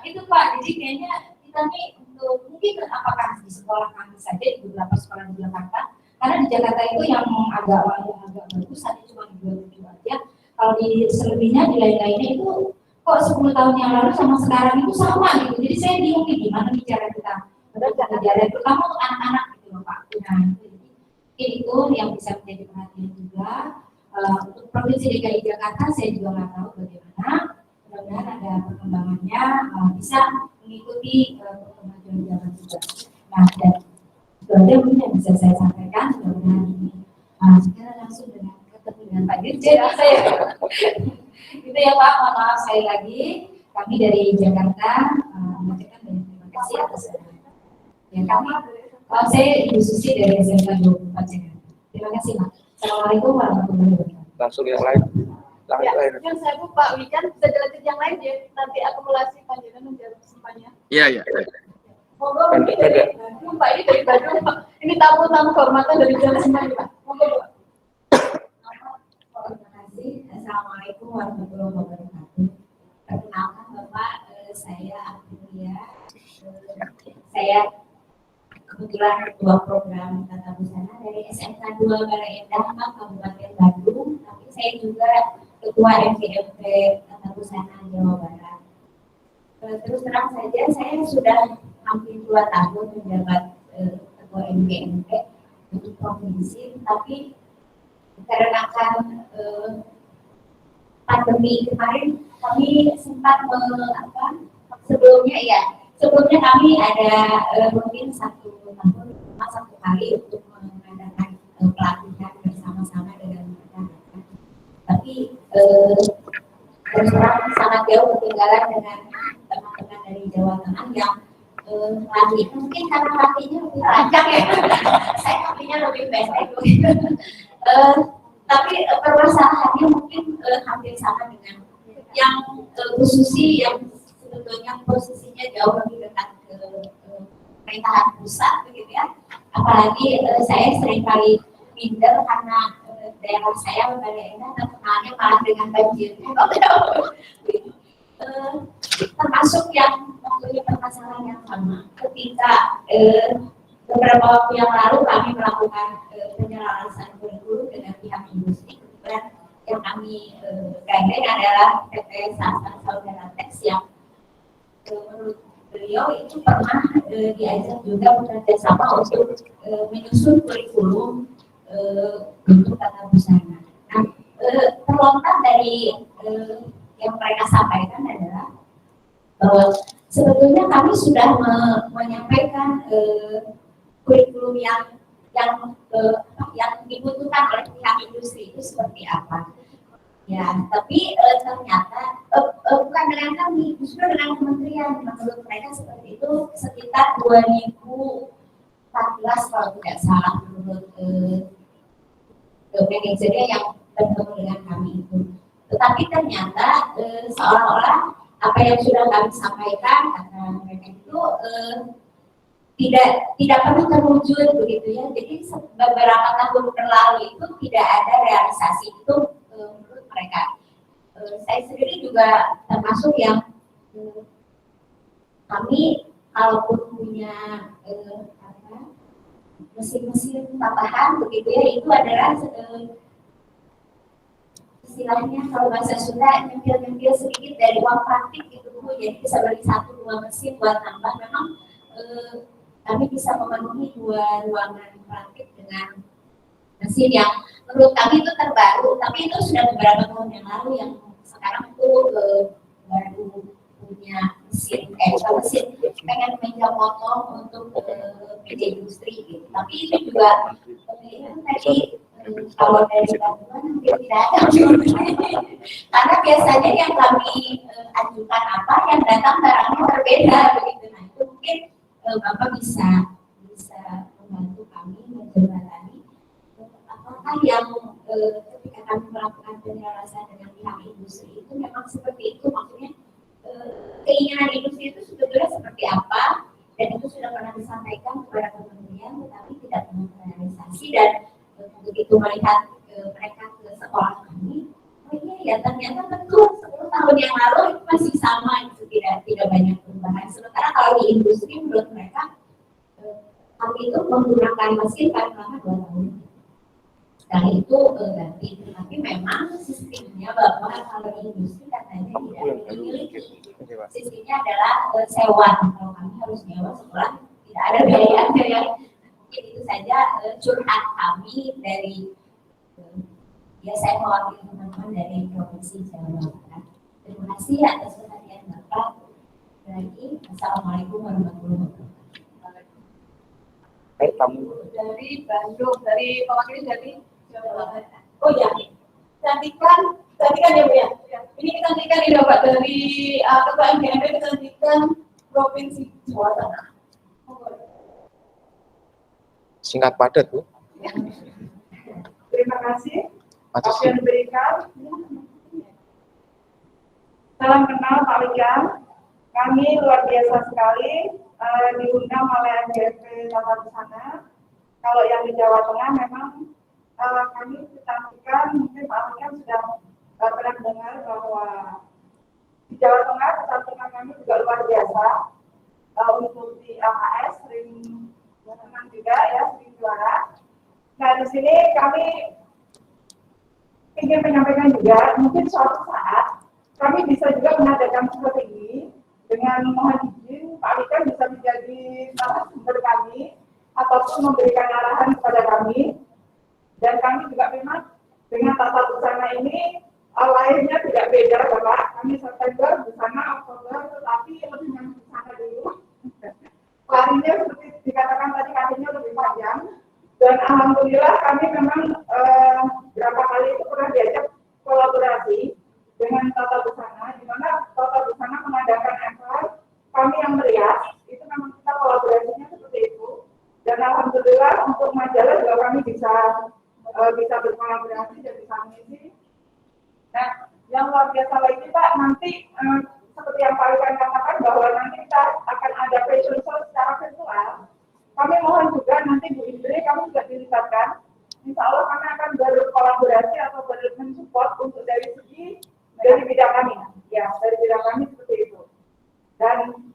itu Pak. Jadi kayaknya kita nih untuk mungkin apakah di sekolah kami saja di beberapa sekolah di Jakarta, karena di Jakarta itu yang agak bagus ada cuma 27 aja. Kalau di selebihnya di lain-lainnya itu kok 10 tahun yang lalu sama sekarang itu sama gitu. Jadi saya bingung nih gimana nih cara kita belajar, terutama untuk anak-anak gitu loh Pak. Nah, itu yang bisa menjadi perhatian juga. Untuk Provinsi DKI Jakarta saya juga nggak tahu bagaimana. Mudah-mudahan ada perkembangannya bisa mengikuti kemajuan zaman juga. Nah, dan itu aja mungkin yang bisa saya sampaikan. Mudah-mudahan ini sekarang langsung ketemu dengan Pak Dirjen saya. Itu ya Pak, mohon maaf sekali lagi. Kami dari Jakarta mengucapkan banyak terima kasih atas ya kami. Saya Ibu Susi dari SMK 24 Jakarta. Terima kasih Pak. Assalamualaikum warahmatullahi wabarakatuh. Langsung yang lain. Yang saya Bu Pak Wikan bisa dilanjut yang lain ya, nanti akumulasi panjenengan menjawab kesimpannya. Iya. Monggo mungkin dari Bandung Pak, ini dari Bandung Pak. Ini tamu-tamu kehormatan dari Jawa Semarang Pak. Monggo Pak. Terima kasih. Assalamualaikum warahmatullahi wabarakatuh. Perkenalkan Bapak, saya Aprilia. Saya kebetulan ketua program tata busana dari SMK 2 Balai Endah Kabupaten Bandung, tapi saya juga ketua MGMP Tata Busana Jawa Barat. Terus terang saja saya sudah hampir 2 tahun menjabat ketua MGMP untuk provinsi, tapi karena pandemi kemarin kami sempat sebelumnya kami ada mungkin 1 tahun 1 kali untuk mengadakan pelatihan bersama-sama dengan rekan-rekan. Tapi terus terang sangat jauh ketinggalan dengan teman-teman dari Jawa Tengah yang latih, mungkin karena latihnya lebih lancar ya, saya latihnya lebih pendek begitu. Tapi permasalahannya mungkin hampir sama dengan yang khususi yang sebetulnya posisinya jauh lebih dekat ke pemerintahan pusat begitu ya. Apalagi saya seringkali minder karena daerah saya Balai Endah terkenalnya malah dengan banjirnya. Termasuk yang mempunyai permasalahan yang sama. Ketika beberapa waktu yang lalu kami melakukan penyelarasan kurikulum dengan pihak industri, kemudian yang kami gandeng adalah PT Sasa Saudara Teks yang menurut beliau itu pernah diajak juga bekerja sama untuk menyusun kurikulum untuk tata busana. Nah, terlontar dari yang mereka sampaikan adalah bahwa sebetulnya kami sudah menyampaikan kurikulum yang dibutuhkan oleh pihak industri itu seperti apa. Ya, tapi ternyata bukan dengan kami, justru dengan kementerian. Menurut mereka seperti itu sekitar 2014 kalau tidak salah menurut manajernya yang bertemu dengan kami itu. Tetapi ternyata seolah-olah apa yang sudah kami sampaikan kata mereka itu tidak pernah terwujud begitu ya. Jadi beberapa tahun berlalu itu tidak ada realisasi itu menurut mereka. Saya sendiri juga termasuk yang kami kalaupun punya mesin-mesin tambahan begitu ya, itu adalah istilahnya kalau bahasa Sunda nyempil-nyempil sedikit dari uang praktik gitu Bu, jadi bisa beli 1-2 mesin buat tambah. Memang kami bisa memenuhi 2 ruangan praktik dengan mesin yang menurut kami itu terbaru, tapi itu sudah beberapa tahun yang lalu. Yang sekarang itu baru punya mesin pengen meja potong untuk meja industri gitu. Tapi itu juga tadi kalau dari bantuan mungkin tidak ada. Karena biasanya yang kami ajukan apa, yang datang barangnya berbeda begitu. Nah itu mungkin Bapak bisa membantu kami menjembatani apakah yang ketika kami melakukan penyelesaian dengan pihak industri itu memang seperti itu, maksudnya keinginan industri itu sebetulnya seperti apa, dan itu sudah pernah disampaikan kepada kementerian tetapi tidak pernah terrealisasi. Dan begitu melihat mereka ke sekolah kami, oh iya ya ternyata betul 10 tahun yang lalu itu masih sama, itu tidak banyak perubahan. Sementara kalau di industri menurut mereka kami itu menggunakan mesin paling lama 2 tahun. Sekali itu ganti, tapi memang sistemnya bahwa kalau di industri katanya tidak dimiliki. Sistemnya adalah sewa. Kalau kami harus nyewa sekolah, tidak ada biaya. Mungkin itu saja curhat kami dari ya saya mewakili teman-teman dari Provinsi Jawa Barat. Terima kasih atas perhatian Bapak. Lagi, Assalamualaikum warahmatullahi wabarakatuh. Kamu Dari Bandung, dari mewakili dari Jawa Barat. Oh ya, cantikan ya Bu ya. Ini kecantikan ini Bapak dari Ketua MGMP kecantikan Provinsi Jawa Tengah. singkat padat Bu. Terima kasih. Maju Waktu yang diberikan. Salam kenal Pak Likan. Kami luar biasa sekali diundang oleh MGMP Tata Busana. Kalau yang di Jawa Tengah memang kami kecantikan, mungkin Pak Likan sudah pernah dengar bahwa di Jawa Tengah kecantikan kami juga luar biasa. Untuk di LHS ring menang juga ya, sering juara. Nah di sini kami ingin menyampaikan juga, mungkin suatu saat kami bisa juga mengadakan seperti ini dengan mohon izin Pak Wikan bisa menjadi narasumber kami ataupun memberikan arahan kepada kami. Dan kami juga memang dengan tata busana ini lahirnya tidak beda Bapak. Kami September busana Oktober, tetapi lebih banyak busana dulu. Larinya seperti dikatakan tadi kakinya lebih panjang. Dan alhamdulillah kami memang berapa kali itu pernah diajak kolaborasi dengan tata busana, di mana tata busana mengadakan effort, kami yang merias, itu memang kita kolaborasinya seperti itu. Dan alhamdulillah untuk majalah juga kami bisa berkolaborasi dan bisa mengisi. Nah, yang luar biasa lagi Pak, nanti seperti yang Pak Wikan katakan bahwa nanti kita akan ada fashion show secara virtual. Kami mohon juga nanti Bu Indri, kami juga dilibatkan. Insya Allah kami akan berkolaborasi atau mensupport untuk dari bidang kami. Ya, dari bidang kami seperti itu. Dan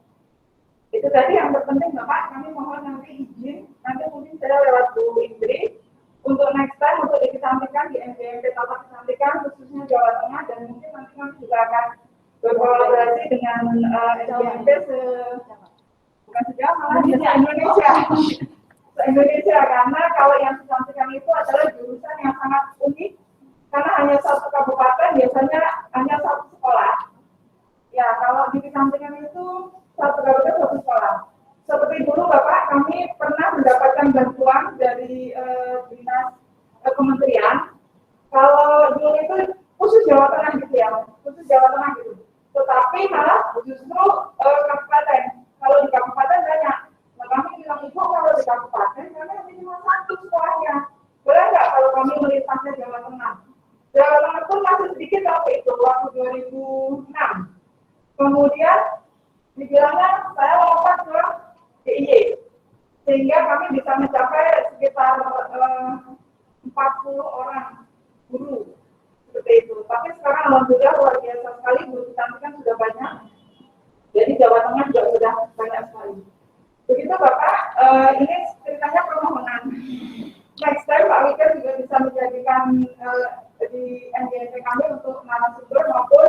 itu tadi yang terpenting Bapak, kami mohon nanti izin, nanti mungkin saya lewat Bu Indri, untuk next time untuk dikesampingkan di MGMP Tata Kecantikan khususnya Jawa Tengah, dan mungkin nanti kami juga akan berkolaborasi dengan MGMP bukan sejauh malah se-Indonesia, karena kalau yang kecantikan itu adalah jurusan yang sangat unik, karena hanya satu kabupaten, biasanya hanya satu sekolah. Ya, kalau di kecantikan itu satu kabupaten satu sekolah. Seperti dulu Bapak, kami pernah mendapatkan bantuan dari dinas kementerian. Kalau dulu itu khusus Jawa Tengah gitu ya, khusus Jawa Tengah gitu. Tetapi malah justru kabupaten. Kalau di kabupaten banyak. Nah, kami bilang Ibu kalau di kabupaten karena minimal satu sekolahnya. Boleh nggak kalau kami melintasnya Jawa Tengah? Jawa Tengah pun masih sedikit waktu itu, waktu 2006. Kemudian dibilangnya saya lompat ke DIY, sehingga kami bisa mencapai sekitar 40 orang guru seperti itu. Tapi sekarang alhamdulillah luar biasa sekali, guru kecantikan sudah banyak. Jadi Jawa Tengah juga sudah banyak sekali. Begitu Bapak, ini ceritanya permohonan. Next time Pak Wikan juga bisa menjadikan di NGNP kami untuk narasumber maupun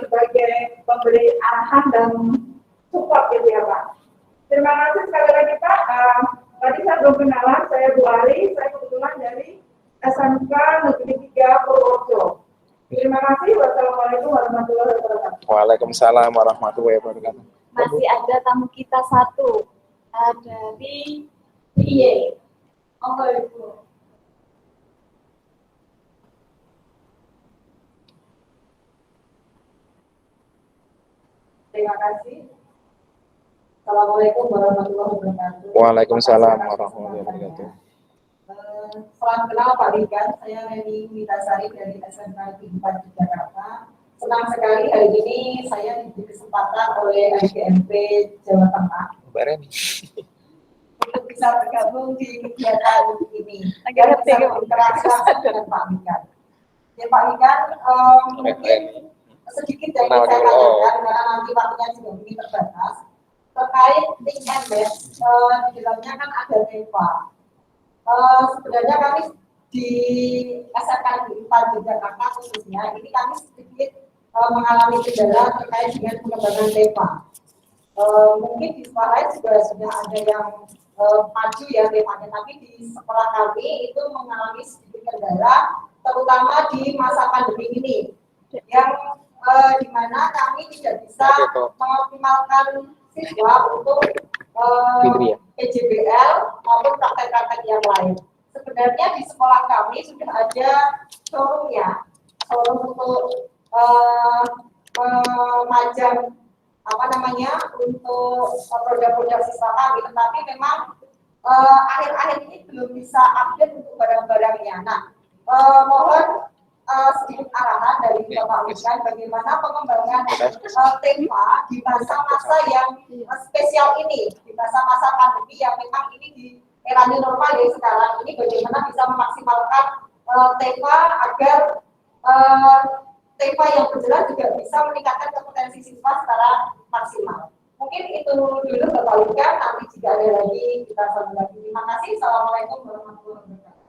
sebagai pemberi arahan dan support gitu ya Pak. Terima kasih sekali lagi Pak. Tadi saya belum kenalan, saya Bu Ari, saya kebetulan dari SMK Negeri 3 Purworejo. Terima kasih. Wassalamualaikum warahmatullahi wabarakatuh. Waalaikumsalam warahmatullahi wabarakatuh. Masih ada tamu kita satu dari DIY. Monggo Ibu. Terima kasih. Assalamualaikum warahmatullahi wabarakatuh. Waalaikumsalam warahmatullahi wabarakatuh. Salam kenal Pak Wikan, saya Reni Witasari dari SMK 4 Jakarta. Senang sekali hari ini saya diberi kesempatan oleh MGMP Jawa Tengah untuk bisa bergabung di kegiatan ini. Dan bisa berinteraksi dengan Pak Wikan. Ya Pak Wikan, mungkin sedikit yang saya katakan karena nanti waktunya juga ini terbatas. Terkait Think and Match, di dalamnya kan ada TEPA. Sebenarnya kami di SMK 4 Jakarta khususnya, ini kami sedikit mengalami kendala terkait dengan pengembangan TEPA. Mungkin di sekolah lain juga sudah ada yang maju ya TEPA-nya, tapi di sekolah kami itu mengalami sedikit kendala, terutama di masa pandemi ini, yang di mana kami tidak bisa mengoptimalkan siswa untuk PJBL maupun praktek-praktek yang lain. Sebenarnya di sekolah kami sudah ada showroom-nya, showroom untuk memajang untuk produk-produk siswa kami, tetapi memang akhir-akhir ini belum bisa update untuk barang-barangnya. Nah, mohon sedikit arahan dari Bapak Wikan bagaimana pengembangan tema di masa-masa yang spesial ini, di masa-masa pandemi yang memang ini di era new normal ya sekarang ini, bagaimana bisa memaksimalkan tema agar tema yang berjalan juga bisa meningkatkan kompetensi siswa secara maksimal. Mungkin itu dulu Bapak Wika, nanti jika ada lagi kita sambung lagi. Terima kasih. Assalamualaikum warahmatullahi wabarakatuh.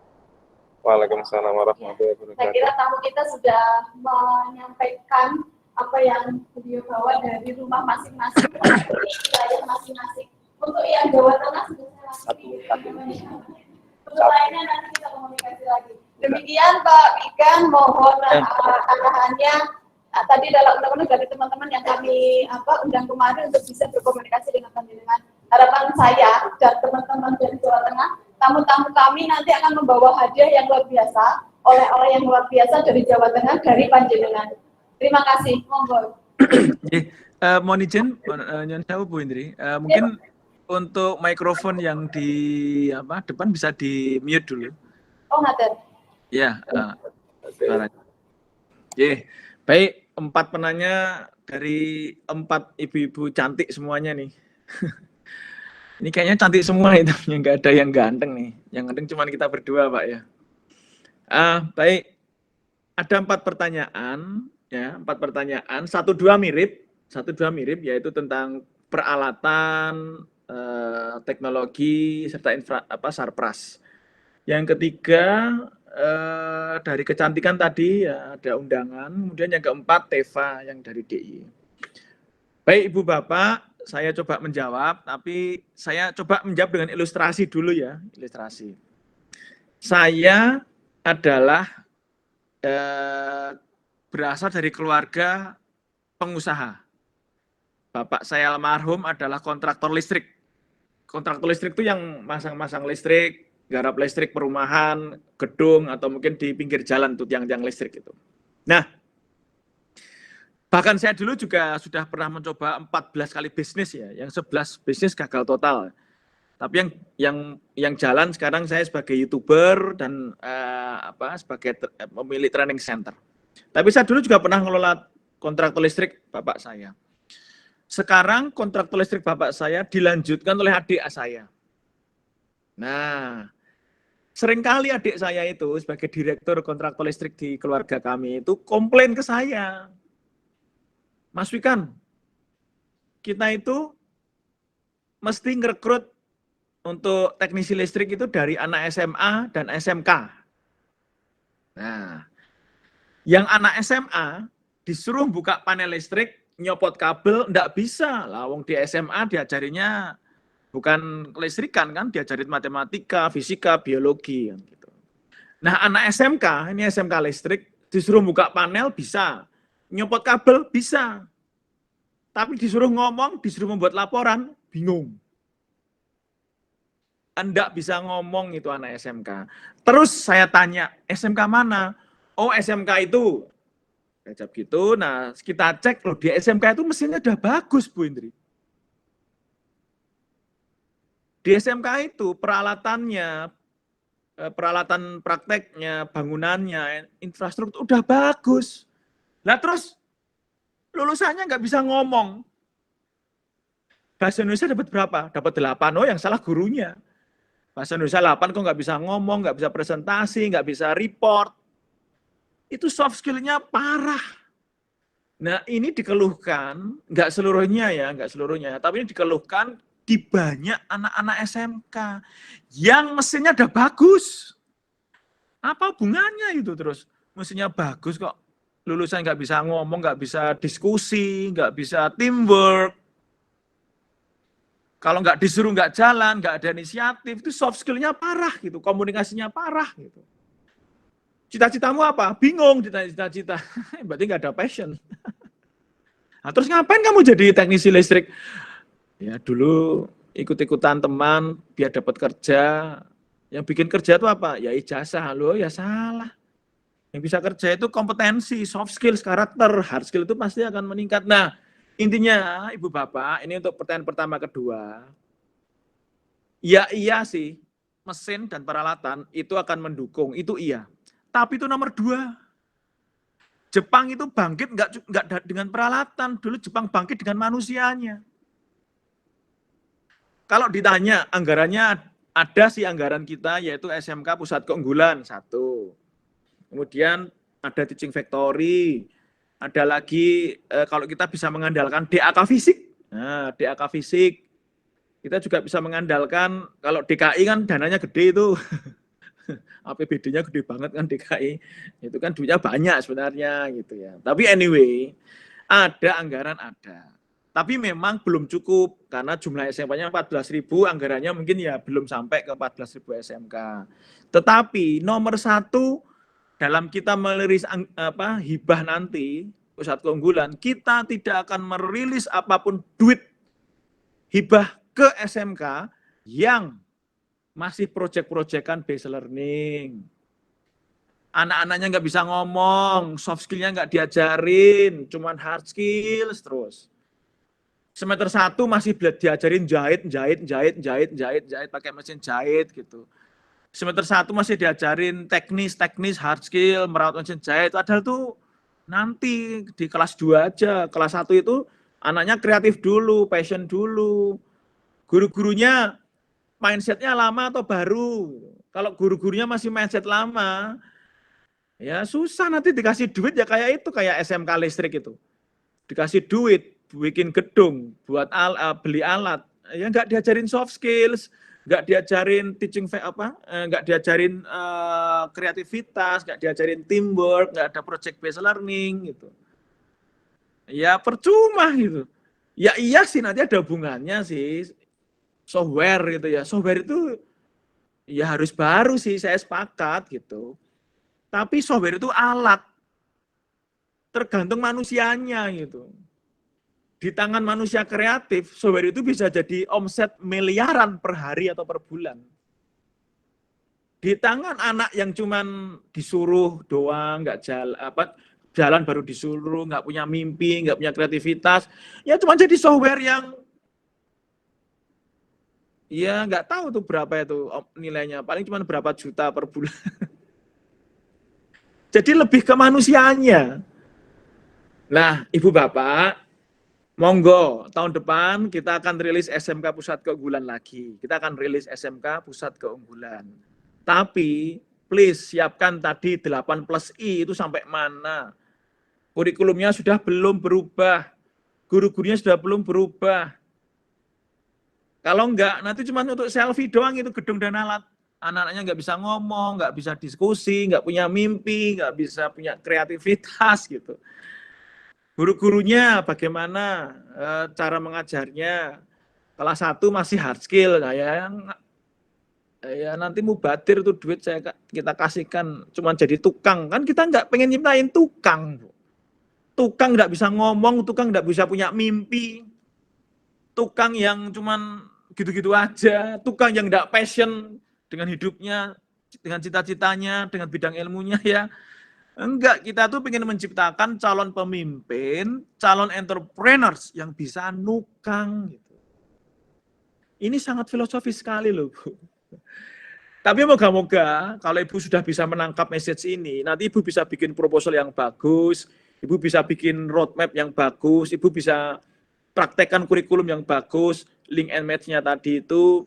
Waalaikumsalam warahmatullahi Saya wabarakatuh. kira tamu kita sudah menyampaikan apa yang beliau bawa dari rumah masing-masing, dari wilayah masing-masing. Untuk yang Jawa Tengah sudah saya lakukan. Untuk lainnya nanti kita komunikasi lagi. Demikian Pak Wikan, mohon arahannya. Nah, tadi dalam teman-teman dari teman-teman yang kami undang kemarin untuk bisa berkomunikasi dengan panjenengan. Harapan saya dan teman-teman dari Jawa Tengah, tamu-tamu kami nanti akan membawa hadiah yang luar biasa, oleh-oleh yang luar biasa dari Jawa Tengah, dari panjenengan. Terima kasih, monggo. Mohon izin, Nyon Sewu Bu Indri, mungkin untuk mikrofon yang di depan bisa di mute dulu. Oh, ngaten. Ya, suaranya. Baik, 4 penanya dari 4 ibu-ibu cantik semuanya nih. Ini kayaknya cantik semua itu, yang nggak ada yang ganteng nih. Yang ganteng cuma kita berdua, Pak ya. Baik, ada 4 pertanyaan. Ya, 4 pertanyaan, 1-2 mirip, yaitu tentang peralatan, teknologi serta sarpras. Yang ketiga dari kecantikan tadi ya, ada undangan, kemudian yang keempat Teva yang dari DI. Baik Ibu Bapak, saya coba menjawab, tapi saya coba menjawab dengan ilustrasi dulu ya, ilustrasi. Saya adalah berasal dari keluarga pengusaha. Bapak saya almarhum adalah kontraktor listrik. Kontraktor listrik itu yang masang-masang listrik, garap listrik perumahan, gedung, atau mungkin di pinggir jalan tuh tiang-tiang listrik itu. Nah, bahkan saya dulu juga sudah pernah mencoba 14 kali bisnis ya, yang 11 bisnis gagal total. Tapi yang jalan sekarang saya sebagai YouTuber dan sebagai pemilik training center. Tapi saya dulu juga pernah ngelola kontraktor listrik bapak saya. Sekarang kontraktor listrik bapak saya dilanjutkan oleh adik saya. Nah, seringkali adik saya itu sebagai direktur kontraktor listrik di keluarga kami itu komplain ke saya. Mas Wikan, kita itu mesti ngerekrut untuk teknisi listrik itu dari anak SMA dan SMK. Nah, yang anak SMA disuruh buka panel listrik, nyopot kabel, enggak bisa. Lah, wong di SMA diajarinya bukan kelistrikan kan, diajarin matematika, fisika, biologi. Gitu. Nah, anak SMK, ini SMK listrik, disuruh buka panel bisa, nyopot kabel bisa. Tapi disuruh ngomong, disuruh membuat laporan, bingung. Enggak bisa ngomong itu anak SMK. Terus saya tanya, SMK mana? Oh, SMK itu. Kecap gitu, nah kita cek, loh di SMK itu mesinnya udah bagus, Bu Indri. Di SMK itu peralatannya, peralatan prakteknya, bangunannya, infrastruktur udah bagus. Lah terus lulusannya nggak bisa ngomong. Bahasa Indonesia dapat berapa? Dapat 8. Oh, yang salah gurunya. Bahasa Indonesia 8 kok nggak bisa ngomong, nggak bisa presentasi, nggak bisa report. Itu soft skill-nya parah. Nah, ini dikeluhkan, nggak seluruhnya ya, tapi ini dikeluhkan di banyak anak-anak SMK yang mesinnya udah bagus. Apa hubungannya itu terus? Mesinnya bagus kok, lulusan nggak bisa ngomong, nggak bisa diskusi, nggak bisa teamwork. Kalau nggak disuruh nggak jalan, nggak ada inisiatif, itu soft skill-nya parah gitu, komunikasinya parah gitu. Cita-citamu apa? Bingung ditanya cita-cita. Berarti nggak ada passion. Nah, terus ngapain kamu jadi teknisi listrik? Ya dulu ikut-ikutan teman biar dapat kerja. Yang bikin kerja itu apa? Ya ijazah. Loh ya salah. Yang bisa kerja itu kompetensi, soft skills, karakter, hard skill itu pasti akan meningkat. Nah, intinya Ibu Bapak, ini untuk pertanyaan pertama kedua. Ya iya sih, mesin dan peralatan itu akan mendukung, itu iya. Tapi itu nomor 2. Jepang itu bangkit nggak dengan peralatan. Dulu Jepang bangkit dengan manusianya. Kalau ditanya anggarannya, ada sih anggaran kita yaitu SMK Pusat Keunggulan 1. Kemudian ada teaching factory. Ada lagi kalau kita bisa mengandalkan DAK fisik. Nah, DAK fisik. Kita juga bisa mengandalkan, kalau DKI kan dananya gede itu. APBD-nya gede banget kan DKI. Itu kan duitnya banyak sebenarnya gitu ya. Tapi anyway, ada anggaran ada. Tapi memang belum cukup karena jumlah SMK-nya 14.000, anggarannya mungkin ya belum sampai ke 14.000 SMK. Tetapi nomor satu dalam kita merilis hibah nanti, pusat keunggulan, kita tidak akan merilis apapun duit hibah ke SMK yang masih project-projectan based learning. Anak-anaknya nggak bisa ngomong, soft skill-nya nggak diajarin, cuman hard skills terus. Semester 1 masih diajarin jahit pakai mesin jahit gitu. Semester 1 masih diajarin teknis hard skill, merawat mesin jahit. Padahal tuh nanti di kelas 2 aja. Kelas 1 itu anaknya kreatif dulu, passion dulu. Guru-gurunya mindset-nya lama atau baru. Kalau guru-gurunya masih mindset lama, ya susah nanti dikasih duit ya kayak itu, kayak SMK listrik itu. Dikasih duit, bikin gedung, buat beli alat, ya nggak diajarin soft skills, nggak diajarin nggak diajarin kreativitas, nggak diajarin teamwork, nggak ada project based learning gitu. Ya percuma gitu. Ya iya sih nanti ada hubungannya sih software gitu ya. Software itu ya harus baru sih, saya sepakat gitu. Tapi software itu alat, tergantung manusianya gitu. Di tangan manusia kreatif, software itu bisa jadi omset miliaran per hari atau per bulan. Di tangan anak yang cuman disuruh doang, nggak jalan baru disuruh, nggak punya mimpi, nggak punya kreativitas, ya cuma jadi software yang ya nggak tahu tuh berapa itu nilainya, paling cuma berapa juta per bulan. Jadi lebih ke manusianya. Nah, Ibu Bapak, monggo, tahun depan kita akan rilis SMK Pusat Keunggulan lagi. Kita akan rilis SMK Pusat Keunggulan. Tapi, please siapkan tadi 8+I itu sampai mana. Kurikulumnya sudah belum berubah. Guru-gurunya sudah belum berubah. Kalau enggak, nanti cuma untuk selfie doang itu gedung dan alat. Anak-anaknya nggak bisa ngomong, nggak bisa diskusi, nggak punya mimpi, nggak bisa punya kreativitas gitu. Guru-gurunya bagaimana cara mengajarnya? Kelas 1 masih hard skill, ya nanti mubadir tuh duit kita kasihkan cuma jadi tukang, kan kita nggak pengen nyiptain tukang. Tukang nggak bisa ngomong, tukang nggak bisa punya mimpi, tukang yang cuman gitu-gitu aja, tukang yang nggak passion dengan hidupnya, dengan cita-citanya, dengan bidang ilmunya ya. Enggak, kita tuh pengen menciptakan calon pemimpin, calon entrepreneurs yang bisa nukang. Gitu. Ini sangat filosofis sekali loh, Bu. Tapi moga-moga kalau Ibu sudah bisa menangkap message ini, nanti Ibu bisa bikin proposal yang bagus, Ibu bisa bikin roadmap yang bagus, Ibu bisa praktekkan kurikulum yang bagus, link and match-nya tadi itu,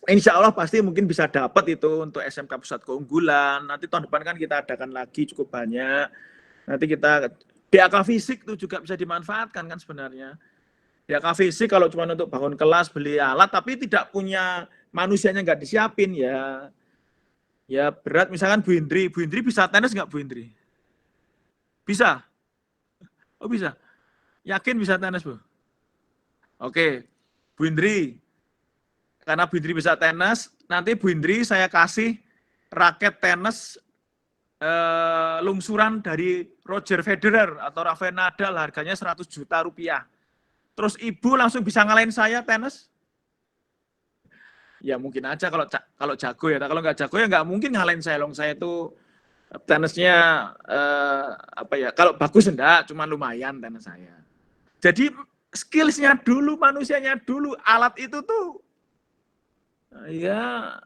insya Allah pasti mungkin bisa dapat itu untuk SMK Pusat Keunggulan. Nanti tahun depan kan kita adakan lagi cukup banyak. Nanti kita DAK fisik itu juga bisa dimanfaatkan kan sebenarnya. DAK fisik kalau cuma untuk bangun kelas, beli alat, tapi tidak punya manusianya nggak disiapin ya. Ya berat. Misalkan Bu Indri bisa tenis nggak Bu Indri? Bisa? Oh bisa. Yakin bisa tenis Bu? Oke, Bu Indri. Karena Bu Indri bisa tenis, nanti Bu Indri saya kasih raket tenis lungsuran dari Roger Federer atau Rafael Nadal, harganya 100 juta rupiah. Terus Ibu langsung bisa ngalahin saya tenis? Ya mungkin aja kalau jago ya, kalau nggak jago ya nggak mungkin ngalahin saya. Saya itu tenisnya kalau bagus enggak, cuma lumayan tenis saya. Jadi skillsnya dulu, manusianya dulu, alat itu tuh ya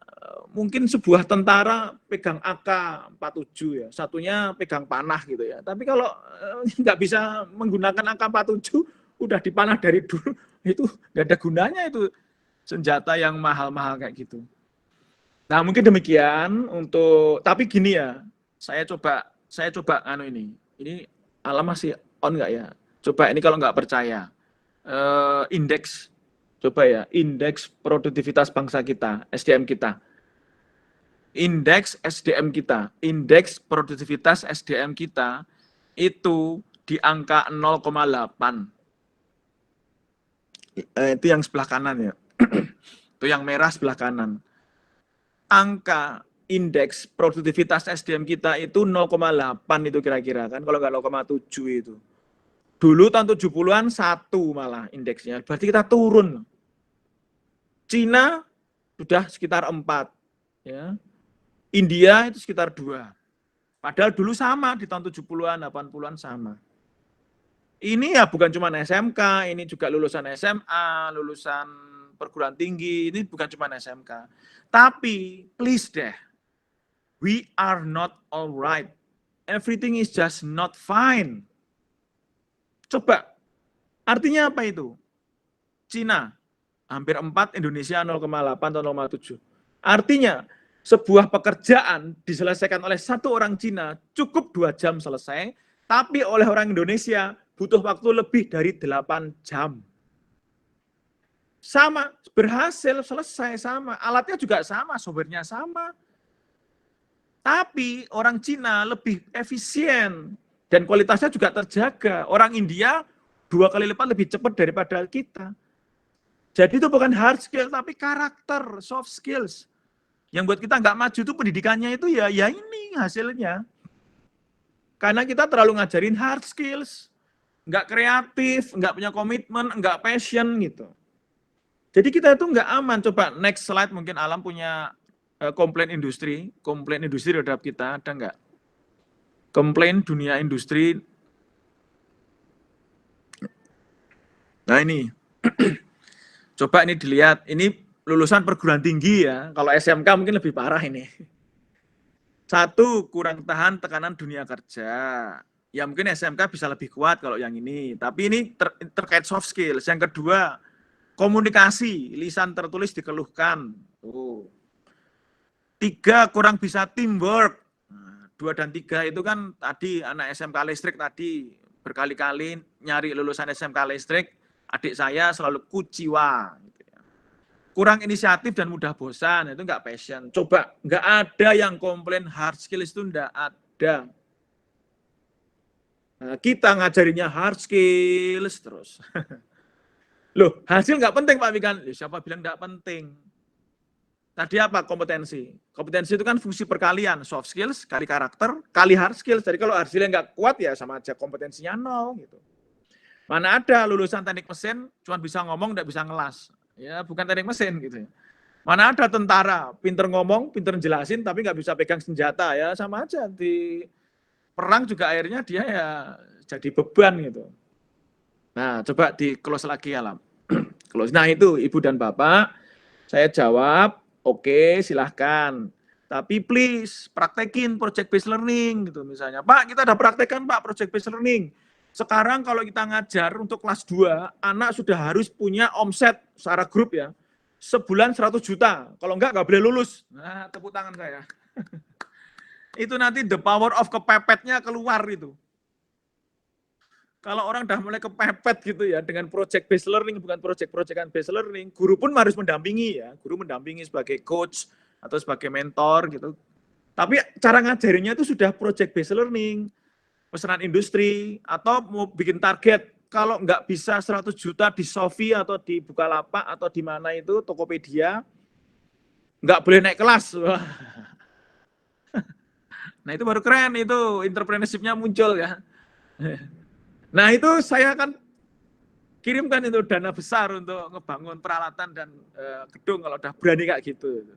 mungkin sebuah tentara pegang AK-47 ya, satunya pegang panah gitu ya. Tapi kalau nggak bisa menggunakan AK-47, udah dipanah dari dulu, itu nggak ada gunanya itu senjata yang mahal-mahal kayak gitu. Nah mungkin demikian untuk, tapi gini ya, saya coba ini alam masih on nggak ya? Coba ini kalau nggak percaya. indeks, coba ya, indeks produktivitas bangsa kita, SDM kita. Indeks SDM kita, indeks produktivitas SDM kita itu di angka 0,8. Itu yang sebelah kanan ya. Itu yang merah sebelah kanan. Angka indeks produktivitas SDM kita itu 0,8 itu kira-kira kan, kalau nggak 0,7 itu. Dulu tahun 70-an 1 malah indeksnya, berarti kita turun. Cina sudah sekitar 4. Ya. India itu sekitar 2. Padahal dulu sama, di tahun 70-an, 80-an sama. Ini ya bukan cuma SMK, ini juga lulusan SMA, lulusan perguruan tinggi, ini bukan cuma SMK. Tapi, please deh, we are not alright. Everything is just not fine. Coba, artinya apa itu? Cina, hampir 4, Indonesia 0,8 atau 0,7. Artinya, sebuah pekerjaan diselesaikan oleh satu orang Cina cukup 2 jam selesai, tapi oleh orang Indonesia butuh waktu lebih dari 8 jam. Sama, berhasil, selesai, sama. Alatnya juga sama, software-nya sama. Tapi orang Cina lebih efisien dan kualitasnya juga terjaga. Orang India 2 kali lipat lebih cepat daripada kita. Jadi itu bukan hard skill, tapi karakter, soft skills. Yang buat kita nggak maju itu pendidikannya itu ya ini hasilnya. Karena kita terlalu ngajarin hard skills, nggak kreatif, nggak punya komitmen, nggak passion gitu. Jadi kita itu nggak aman. Coba next slide, mungkin Alam punya komplain industri terhadap kita, ada nggak? Komplain dunia industri. Nah ini, coba ini dilihat, ini lulusan perguruan tinggi ya, kalau SMK mungkin lebih parah ini. 1, kurang tahan tekanan dunia kerja. Ya mungkin SMK bisa lebih kuat kalau yang ini, tapi ini terkait soft skills. Yang kedua, komunikasi, lisan tertulis dikeluhkan. 3, kurang bisa teamwork. 2 dan 3 itu kan tadi anak SMK listrik tadi berkali-kali nyari lulusan SMK listrik, adik saya selalu kuciwa. Kurang inisiatif dan mudah bosan, itu nggak passion. Coba, nggak ada yang komplain hard skills itu nggak ada. Nah, kita ngajarinya hard skills terus. Loh, hasil nggak penting Pak Wikan? Siapa bilang nggak penting? Tadi apa kompetensi? Kompetensi itu kan fungsi perkalian, soft skills kali karakter kali hard skills. Jadi kalau hard skills nggak kuat ya sama aja kompetensinya 0 gitu. Mana ada lulusan teknik mesin cuma bisa ngomong nggak bisa ngelas. Ya bukan teknik mesin gitu ya. Mana ada tentara pinter ngomong, pinter jelasin tapi nggak bisa pegang senjata, ya sama aja. Di perang juga akhirnya dia ya jadi beban gitu. Nah coba di close lagi Alam. Close. Nah itu Ibu dan Bapak, saya jawab oke, silahkan. Tapi please praktekin project based learning gitu misalnya. Pak kita udah praktekkan Pak project based learning. Sekarang kalau kita ngajar untuk kelas 2, anak sudah harus punya omset secara grup ya, sebulan 100 juta. Kalau enggak boleh lulus. Nah, tepuk tangan saya. Itu nanti the power of kepepetnya keluar itu. Kalau orang udah mulai kepepet gitu ya, dengan project based learning, bukan project-projectan based learning, guru pun harus mendampingi ya. Guru mendampingi sebagai coach atau sebagai mentor gitu. Tapi cara ngajarinya itu sudah project based learning. Pesanan industri, atau mau bikin target, kalau nggak bisa 100 juta di Shopee atau di Bukalapak atau di mana itu, Tokopedia, nggak boleh naik kelas. Nah itu baru keren, itu entrepreneurship-nya muncul ya. Nah itu saya akan kirimkan itu dana besar untuk ngebangun peralatan dan gedung kalau udah berani kayak gitu.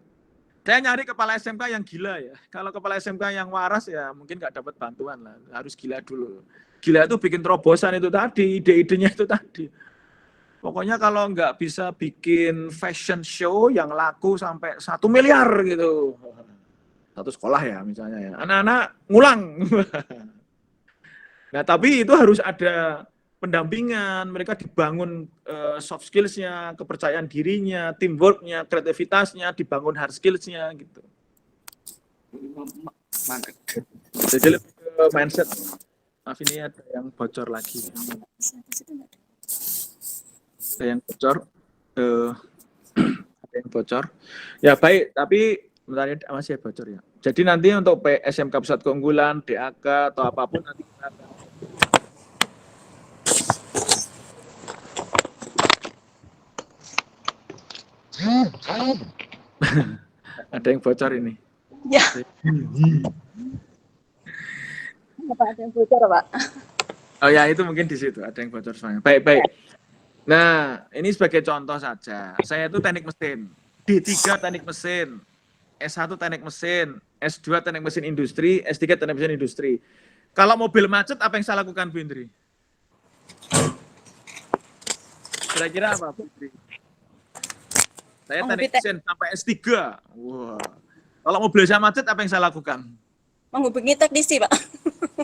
Saya nyari kepala SMK yang gila ya. Kalau kepala SMK yang waras ya mungkin nggak dapat bantuan lah. Harus gila dulu. Gila itu bikin terobosan itu tadi, ide-idenya itu tadi. Pokoknya kalau nggak bisa bikin fashion show yang laku sampai 1 miliar gitu. Satu sekolah ya misalnya ya. Anak-anak ngulang. Nah tapi itu harus ada pendampingan, mereka dibangun soft skills-nya, kepercayaan dirinya, teamwork-nya, kreativitasnya, dibangun hard skills-nya gitu. Jadi lebih ke mindset. Maaf ini ada yang bocor lagi. Ada yang bocor. Ada yang bocor. Ya baik, tapi bentar ya, masih bocor ya. Jadi nanti untuk SMK Pusat Keunggulan, DAK atau apapun nanti kita akan ada yang bocor ini. Ya. Apa ada yang bocor, Pak? Oh ya, itu mungkin di situ ada yang bocor soalnya. Baik. Nah, ini sebagai contoh saja. Saya itu teknik mesin, D3 teknik mesin, S1 teknik mesin, S2 teknik mesin industri, S3 teknik mesin industri. Kalau mobil macet, apa yang saya lakukan, Bu Indri? Kira-kira apa, Bu Indri? Saya teknik mesin sampai S3. Wah. Kalau mobil saya macet, apa yang saya lakukan? Menghubungi teknisi, Pak.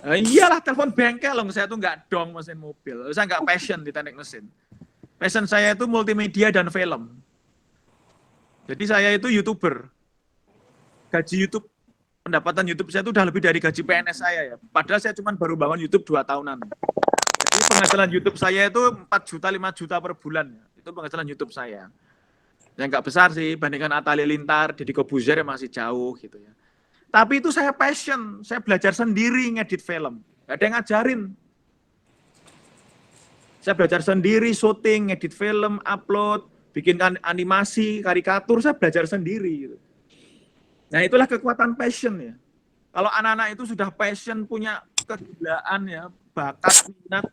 Iyalah, telepon bengkel loh. Saya tuh nggak dong mesin mobil. Saya nggak passion di teknik mesin. Passion saya itu multimedia dan film. Jadi saya itu YouTuber. Gaji YouTube, pendapatan YouTube saya itu udah lebih dari gaji PNS saya ya. Padahal saya cuma baru bangun YouTube 2 tahunan. Jadi penghasilan YouTube saya itu 4 juta, 5 juta per bulan. Itu penghasilan YouTube saya. Yang nggak besar sih, bandingkan Atta Halilintar, Deddy Corbuzier yang masih jauh gitu ya. Tapi itu saya passion, saya belajar sendiri ngedit film. Gak ada yang ngajarin. Saya belajar sendiri, syuting, ngedit film, upload, bikin animasi, karikatur, saya belajar sendiri. Gitu. Nah itulah kekuatan passion ya. Kalau anak-anak itu sudah passion, punya kegilaan ya, bakat, minat,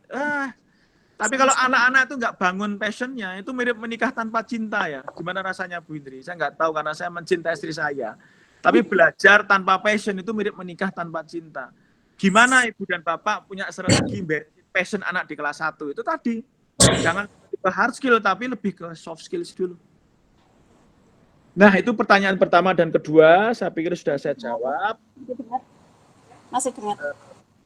tapi kalau anak-anak itu nggak bangun passionnya, itu mirip menikah tanpa cinta ya. Gimana rasanya Bu Indri? Saya nggak tahu karena saya mencintai istri saya. Tapi belajar tanpa passion itu mirip menikah tanpa cinta. Gimana Ibu dan Bapak punya strategi passion anak di kelas 1 itu tadi. Jangan ke hard skill, tapi lebih ke soft skills dulu. Nah, itu pertanyaan pertama dan kedua, saya pikir sudah saya jawab. Masih dengar.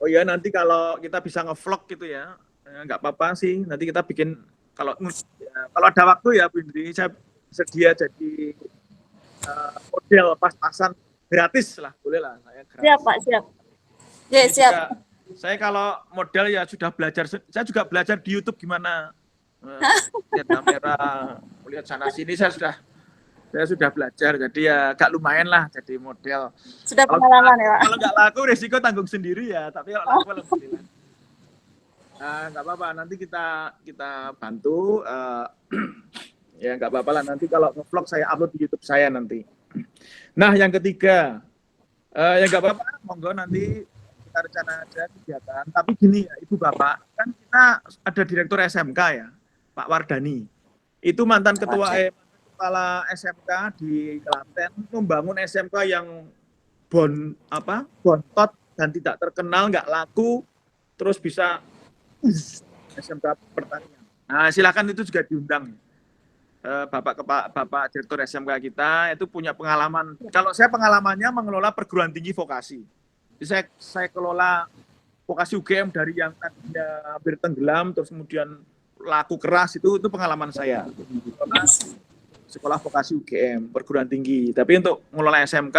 Oh ya, nanti kalau kita bisa nge-vlog gitu ya, nggak apa-apa sih. Nanti kita bikin, kalau ada waktu ya Bu Indri, saya sedia jadi model pas-pasan gratis lah, boleh lah. Saya gratis. Siap Pak, siap. Ya, siap. Saya kalau model ya sudah belajar, saya juga belajar di YouTube gimana lihat kamera, lihat sana sini, saya sudah belajar, jadi ya agak lumayan lah jadi model. Sudah pengalaman ya Pak? Kalau nggak laku resiko tanggung sendiri ya, tapi kalau laku alhamdulillah. Nggak apa-apa, nanti kita bantu, ya nggak apa-apa lah, nanti kalau nge-vlog saya upload di YouTube saya nanti. Nah yang ketiga, ya nggak apa-apa, monggo nanti kita rencana ada kegiatan, tapi gini ya Ibu Bapak, kan kita ada direktur SMK ya, Pak Wardani, itu mantan kepala SMK di Klaten, membangun SMK yang bontot dan tidak terkenal, nggak laku, terus bisa SMK pertanian. Nah silakan itu juga diundang. Bapak direktur SMK kita itu punya pengalaman. Kalau saya pengalamannya mengelola perguruan tinggi vokasi. Jadi saya kelola vokasi UGM dari yang tadinya hampir tenggelam, terus kemudian laku keras, itu pengalaman saya. Sekolah vokasi UGM, perguruan tinggi. Tapi untuk mengelola SMK,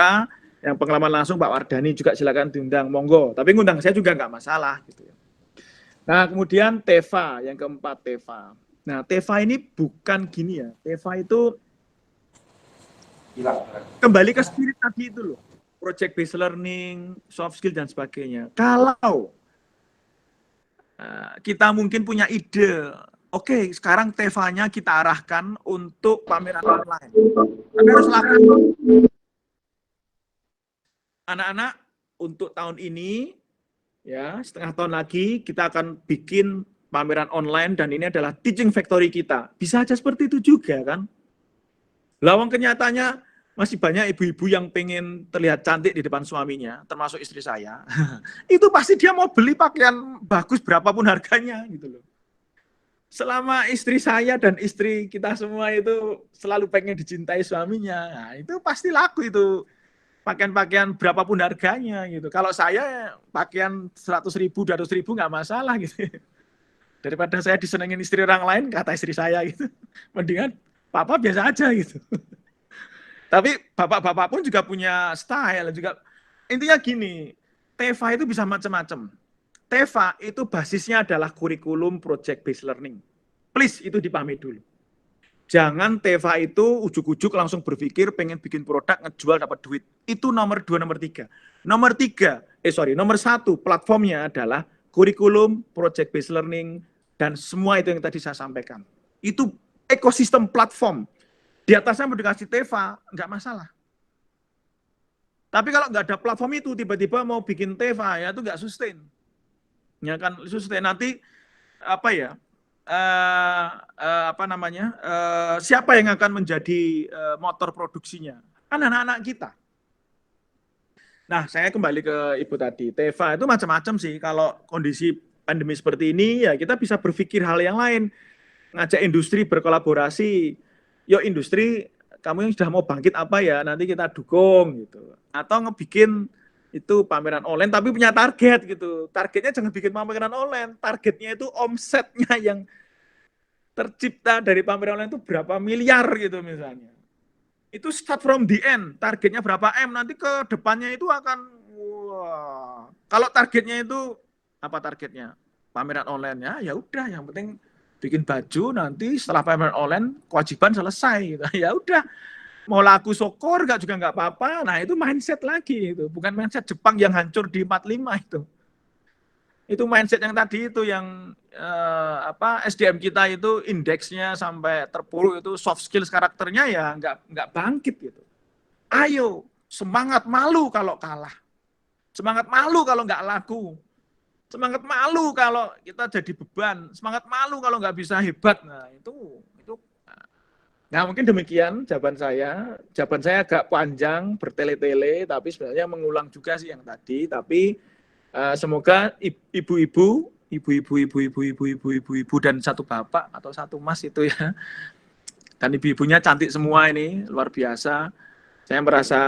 yang pengalaman langsung Pak Wardani juga silakan diundang, monggo. Tapi ngundang saya juga nggak masalah. Gitu ya. Nah kemudian TEVA, yang keempat TEVA. Nah TEVA ini bukan gini ya, TEVA itu kembali ke spirit tadi itu loh. Project based learning, soft skill dan sebagainya. Kalau kita mungkin punya ide, oke, sekarang TEVA-nya kita arahkan untuk pameran online. Tapi harus lakukan. Anak-anak untuk tahun ini, ya setengah tahun lagi kita akan bikin pameran online dan ini adalah teaching factory kita. Bisa aja seperti itu juga kan? Lawang kenyataannya masih banyak ibu-ibu yang pengen terlihat cantik di depan suaminya, termasuk istri saya. Itu pasti dia mau beli pakaian bagus berapapun harganya gitu loh. Selama istri saya dan istri kita semua itu selalu pengen dicintai suaminya, nah, itu pasti laku itu pakaian-pakaian berapapun harganya gitu. Kalau saya pakaian 100.000, 200.000 nggak masalah gitu. Daripada saya disenengin istri orang lain, kata istri saya gitu. Mendingan papa biasa aja gitu. Tapi bapak-bapak pun juga punya style juga. Intinya gini, TEVA itu bisa macam-macam. TEVA itu basisnya adalah kurikulum project based learning. Please itu dipahami dulu. Jangan Teva itu ujuk-ujuk langsung berpikir pengen bikin produk ngejual dapat duit. Itu nomor 2, nomor 3. Nomor 1 platformnya adalah kurikulum, project based learning, dan semua itu yang tadi saya sampaikan. Itu ekosistem platform. Di atasnya mau dikasih Teva, nggak masalah. Tapi kalau nggak ada platform itu, tiba-tiba mau bikin Teva, ya itu nggak sustain. Ya kan, sustain nanti apa ya? Siapa yang akan menjadi motor produksinya? Kan anak-anak kita. Nah, saya kembali ke Ibu tadi. Teva itu macam-macam sih. Kalau kondisi pandemi seperti ini, ya kita bisa berpikir hal yang lain. Ngajak industri berkolaborasi. Yuk industri, kamu yang sudah mau bangkit apa ya, nanti kita dukung gitu. Atau ngebikin itu pameran online tapi punya target gitu. Targetnya jangan bikin pameran online. Targetnya itu omsetnya yang tercipta dari pameran online itu berapa miliar gitu misalnya. Itu start from the end, targetnya berapa M, nanti ke depannya itu akan, wah. Kalau targetnya itu, apa targetnya? Pameran online, ya udah, yang penting bikin baju, nanti setelah pameran online, kewajiban selesai, gitu. Ya udah, mau laku sokor, juga nggak apa-apa, nah itu mindset lagi, itu bukan mindset Jepang yang hancur di 45 itu. Itu mindset yang tadi itu yang SDM kita itu indeksnya sampai terpuruk itu soft skills karakternya ya nggak bangkit gitu. Ayo semangat malu kalau kalah, semangat malu kalau nggak laku, semangat malu kalau kita jadi beban, semangat malu kalau nggak bisa hebat. Nah itu nah mungkin demikian jawaban saya. Jawaban saya agak panjang bertele-tele tapi sebenarnya mengulang juga sih yang tadi. Tapi semoga ibu-ibu dan satu bapak atau satu mas itu ya, dan ibu-ibunya cantik semua ini, luar biasa. Saya merasa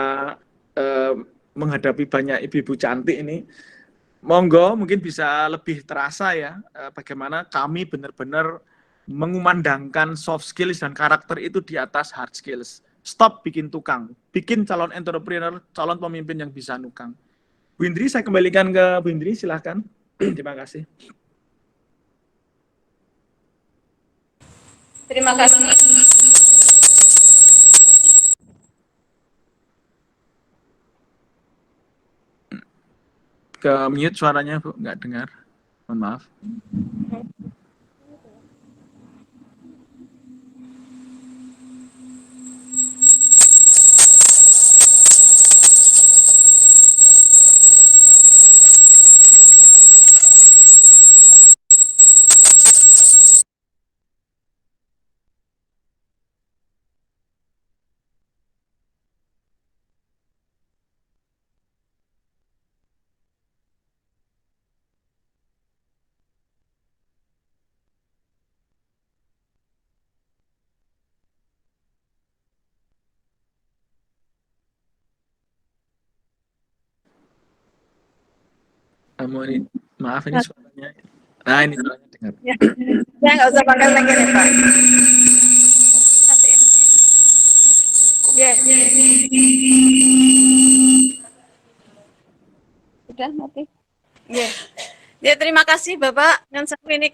menghadapi banyak ibu-ibu cantik ini. Monggo mungkin bisa lebih terasa ya bagaimana kami benar-benar mengumandangkan soft skills dan karakter itu di atas hard skills. Stop bikin tukang, bikin calon entrepreneur, calon pemimpin yang bisa nukang. Bu Indri, saya kembalikan ke Bu Indri, silahkan. Terima kasih. Terima kasih. Ke mute suaranya, Bu, nggak dengar. Mohon maaf. Maaf ini suaranya. Nah ini suaranya dengar. Ya, nggak usah pakai lagi nih Pak. Ya. Udah mati. Ya. Ya terima kasih Bapak. Yang satu ini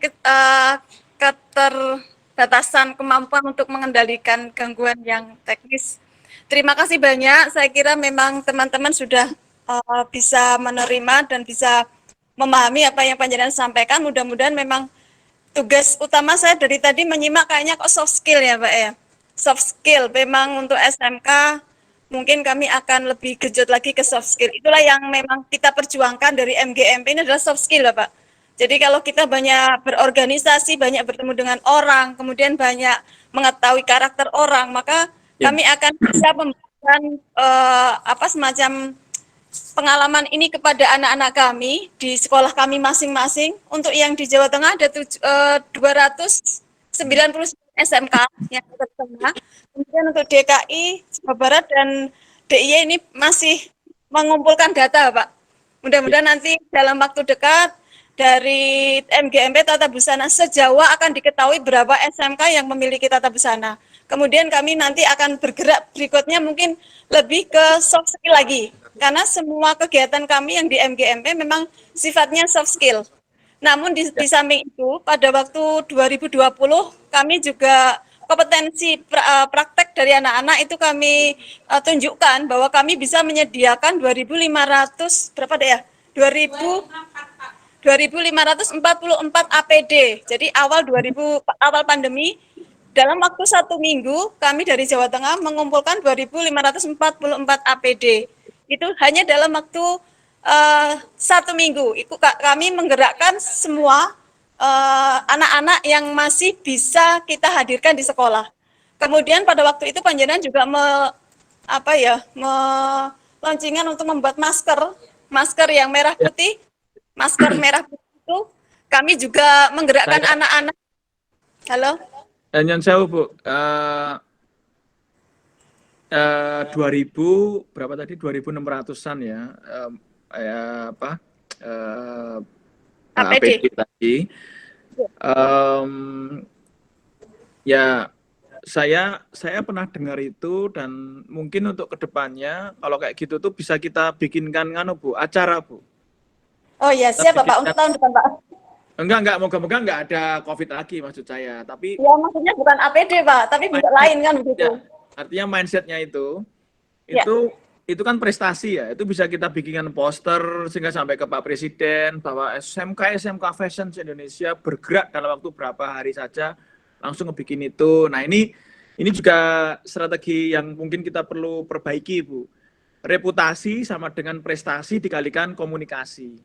keterbatasan kemampuan untuk mengendalikan gangguan yang teknis. Terima kasih banyak. Saya kira memang teman-teman sudah bisa menerima dan bisa memahami apa yang panjenengan sampaikan. Mudah-mudahan memang tugas utama saya dari tadi menyimak kayaknya kok soft skill ya Pak ya. Soft skill memang untuk SMK mungkin kami akan lebih genjot lagi ke soft skill. Itulah yang memang kita perjuangkan dari MGMP, ini adalah soft skill Bapak. Jadi kalau kita banyak berorganisasi, banyak bertemu dengan orang, kemudian banyak mengetahui karakter orang, maka kami akan bisa memberikan semacam pengalaman ini kepada anak-anak kami di sekolah kami masing-masing. Untuk yang di Jawa Tengah ada 290 SMK yang terkena. Kemudian untuk DKI, Jawa Barat dan DIY ini masih mengumpulkan data, Pak. Mudah-mudahan nanti dalam waktu dekat dari MGMP Tata Busana se-Jawa akan diketahui berapa SMK yang memiliki tata busana. Kemudian kami nanti akan bergerak berikutnya mungkin lebih ke soft skill lagi. Karena semua kegiatan kami yang di MGMP memang sifatnya soft skill. Namun di samping itu pada waktu 2020 kami juga kompetensi praktek dari anak-anak itu kami tunjukkan bahwa kami bisa menyediakan 2.500 berapa deh ya? 2.544 APD. Jadi awal pandemi dalam waktu 1 minggu kami dari Jawa Tengah mengumpulkan 2.544 APD. Itu hanya dalam waktu 1 minggu. Itu kami menggerakkan semua anak-anak yang masih bisa kita hadirkan di sekolah. Kemudian pada waktu itu panjenengan juga launcingan untuk membuat masker yang merah putih. Masker merah putih itu kami juga menggerakkan anak-anak. Halo. Nyon sewu Bu, 2000 berapa tadi 2.600-an ya, APD tadi. Ya saya pernah dengar itu, dan mungkin untuk kedepannya kalau kayak gitu tuh bisa kita bikinkan Bu, acara Bu. Oh ya, siap Bapak, untuk tahun depan Pak. Enggak, moga-moga enggak ada COVID lagi maksud saya, tapi ya maksudnya bukan APD Pak, tapi bisa lain kan begitu. Ya, artinya mindsetnya itu kan prestasi ya, itu bisa kita bikinkan poster sehingga sampai ke Pak Presiden bahwa SMK Fashion Indonesia bergerak dalam waktu berapa hari saja langsung ngebikin itu. Nah ini juga strategi yang mungkin kita perlu perbaiki Bu. Reputasi sama dengan prestasi dikalikan komunikasi.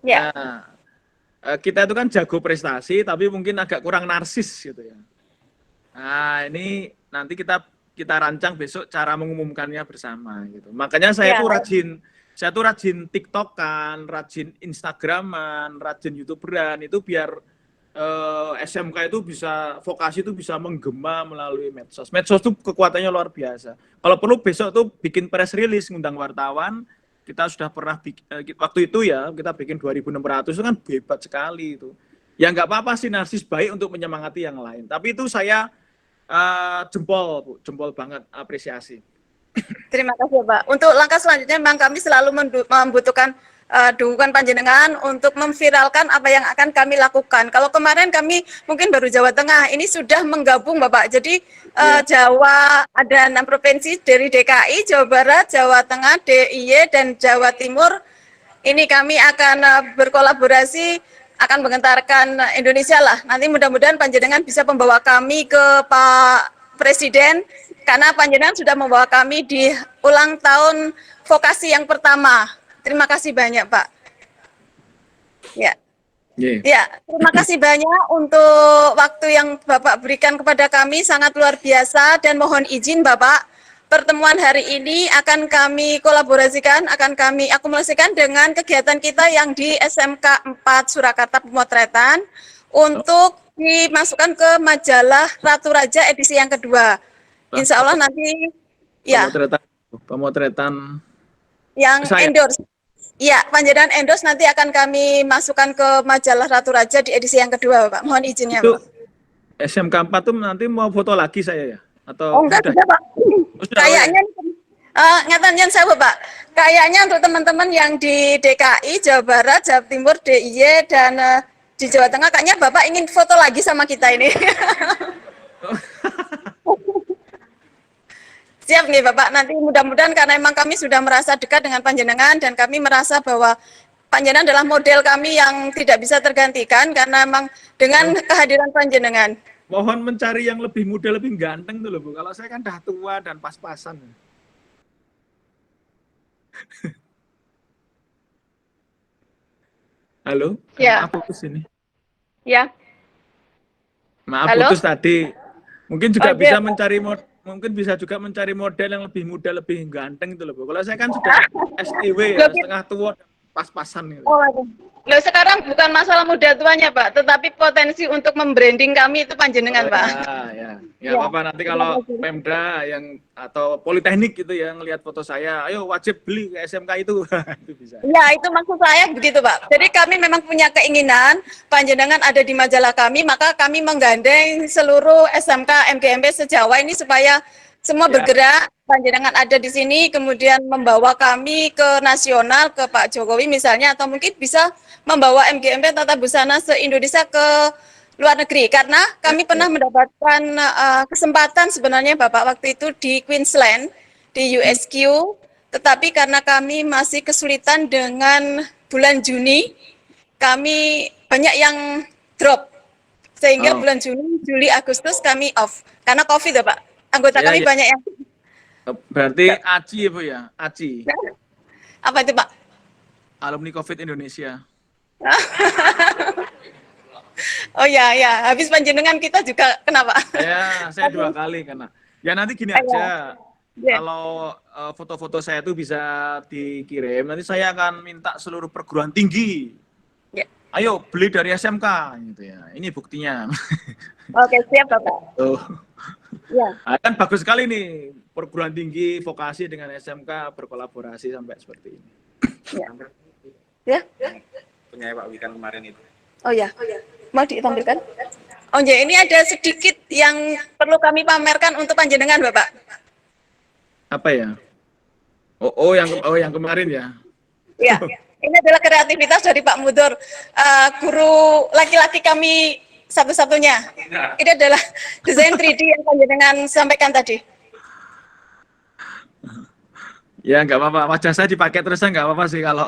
Ya. Nah, kita itu kan jago prestasi tapi mungkin agak kurang narsis gitu ya. Nah ini nanti kita rancang besok cara mengumumkannya bersama gitu. Makanya saya tuh rajin TikTok-an, rajin Instagram-an, rajin YouTuber-an, itu biar SMK itu bisa, vokasi itu bisa menggema melalui medsos. Medsos itu kekuatannya luar biasa. Kalau perlu besok tuh bikin press release, ngundang wartawan. Kita sudah pernah waktu itu ya, kita bikin 2.600, itu kan hebat sekali itu. Ya nggak apa-apa sih, narsis baik untuk menyemangati yang lain. Tapi itu saya jempol banget, apresiasi. Terima kasih Pak. Untuk langkah selanjutnya memang kami selalu membutuhkan dukungan panjenengan untuk memviralkan apa yang akan kami lakukan. Kalau kemarin kami mungkin baru Jawa Tengah, ini sudah menggabung Bapak. Jadi Jawa ada 6 provinsi dari DKI, Jawa Barat, Jawa Tengah, DIY, dan Jawa Timur. Ini kami akan berkolaborasi, akan menggentarkan Indonesia lah. Nanti mudah-mudahan panjenengan bisa membawa kami ke Pak Presiden, karena panjenengan sudah membawa kami di ulang tahun vokasi yang pertama. Terima kasih banyak Pak. Ya. Ya, terima kasih banyak untuk waktu yang Bapak berikan kepada kami, sangat luar biasa, dan mohon izin Bapak, pertemuan hari ini akan kami kolaborasikan, akan kami akumulasikan dengan kegiatan kita yang di SMK 4 Surakarta Pemotretan untuk dimasukkan ke majalah Ratu Raja edisi yang kedua. Insya Allah nanti ya. Pemotretan yang endorse. Ya, panjenengan endorse nanti akan kami masukkan ke majalah Ratu Raja di edisi yang kedua, Pak. Mohon izinnya, itu, Pak. SMK 4 tuh nanti mau foto lagi saya ya? Atau enggak, sudah, Pak. Kayaknya nyatanya saya, Pak. Kayaknya untuk teman-teman yang di DKI, Jawa Barat, Jawa Timur, DIY, dan di Jawa Tengah, kayaknya Bapak ingin foto lagi sama kita ini. Siap nih Bapak, nanti mudah-mudahan karena memang kami sudah merasa dekat dengan panjenengan dan kami merasa bahwa panjenengan adalah model kami yang tidak bisa tergantikan karena memang dengan kehadiran panjenengan. Mohon mencari yang lebih muda, lebih ganteng tuh loh Bu. Kalau saya kan dah tua dan pas-pasan. Halo? Ya. Maaf putus ini. Ya. Maaf Halo? putus tadi. Mungkin juga bisa juga mencari model yang lebih muda, lebih ganteng itu loh Bu. Kalau saya kan sudah STW ya, setengah tua, pas-pasan gitu. Oh, loh, sekarang bukan masalah muda tuanya Pak, tetapi potensi untuk membranding kami itu panjenengan Pak. Ya apa-apa nanti kalau Pemda yang atau Politeknik gitu ya ngelihat foto saya, ayo wajib beli ke SMK itu. Itu bisa. Ya, itu maksud saya begitu Pak. Jadi kami memang punya keinginan panjenengan ada di majalah kami, maka kami menggandeng seluruh SMK MGMP se-Jawa ini supaya semua bergerak panjenengan ada di sini, kemudian membawa kami ke nasional, ke Pak Jokowi misalnya, atau mungkin bisa membawa MGMP Tata Busana se-Indonesia ke luar negeri. Karena kami pernah mendapatkan kesempatan sebenarnya Bapak waktu itu di Queensland, di USQ, tetapi karena kami masih kesulitan dengan bulan Juni, kami banyak yang drop. Sehingga bulan Juni, Juli, Agustus kami off. Karena COVID ya Pak. Anggota Ya, kami ya. banyak yang... Berarti ACI ya Bu ya? ACI. Apa itu Pak? Alumni COVID Indonesia. Oh ya, ya. Habis panjenengan kita juga kenapa? Saya 2 kali karena. Ya nanti gini aja. Ya. Kalau foto-foto saya itu bisa dikirim, nanti saya akan minta seluruh perguruan tinggi. Ya. Ayo beli dari SMK gitu ya. Ini buktinya. Oke, siap Bapak. Tuh. Ya. Kan bagus sekali nih perguruan tinggi vokasi dengan SMK berkolaborasi sampai seperti ini. Ya. Punya Pak Wikan kemarin itu. Oh ya. Mau ditampilkan? Oh ya, ini ada sedikit yang perlu kami pamerkan untuk panjenengan Bapak. Apa ya? Yang kemarin ya. Ya. Ini adalah kreativitas dari Pak Mudor, guru laki-laki kami satu-satunya. Ini adalah desain 3D yang panjenengan sampaikan tadi. Ya nggak apa-apa, wajah saya dipakai terus nggak apa-apa sih kalau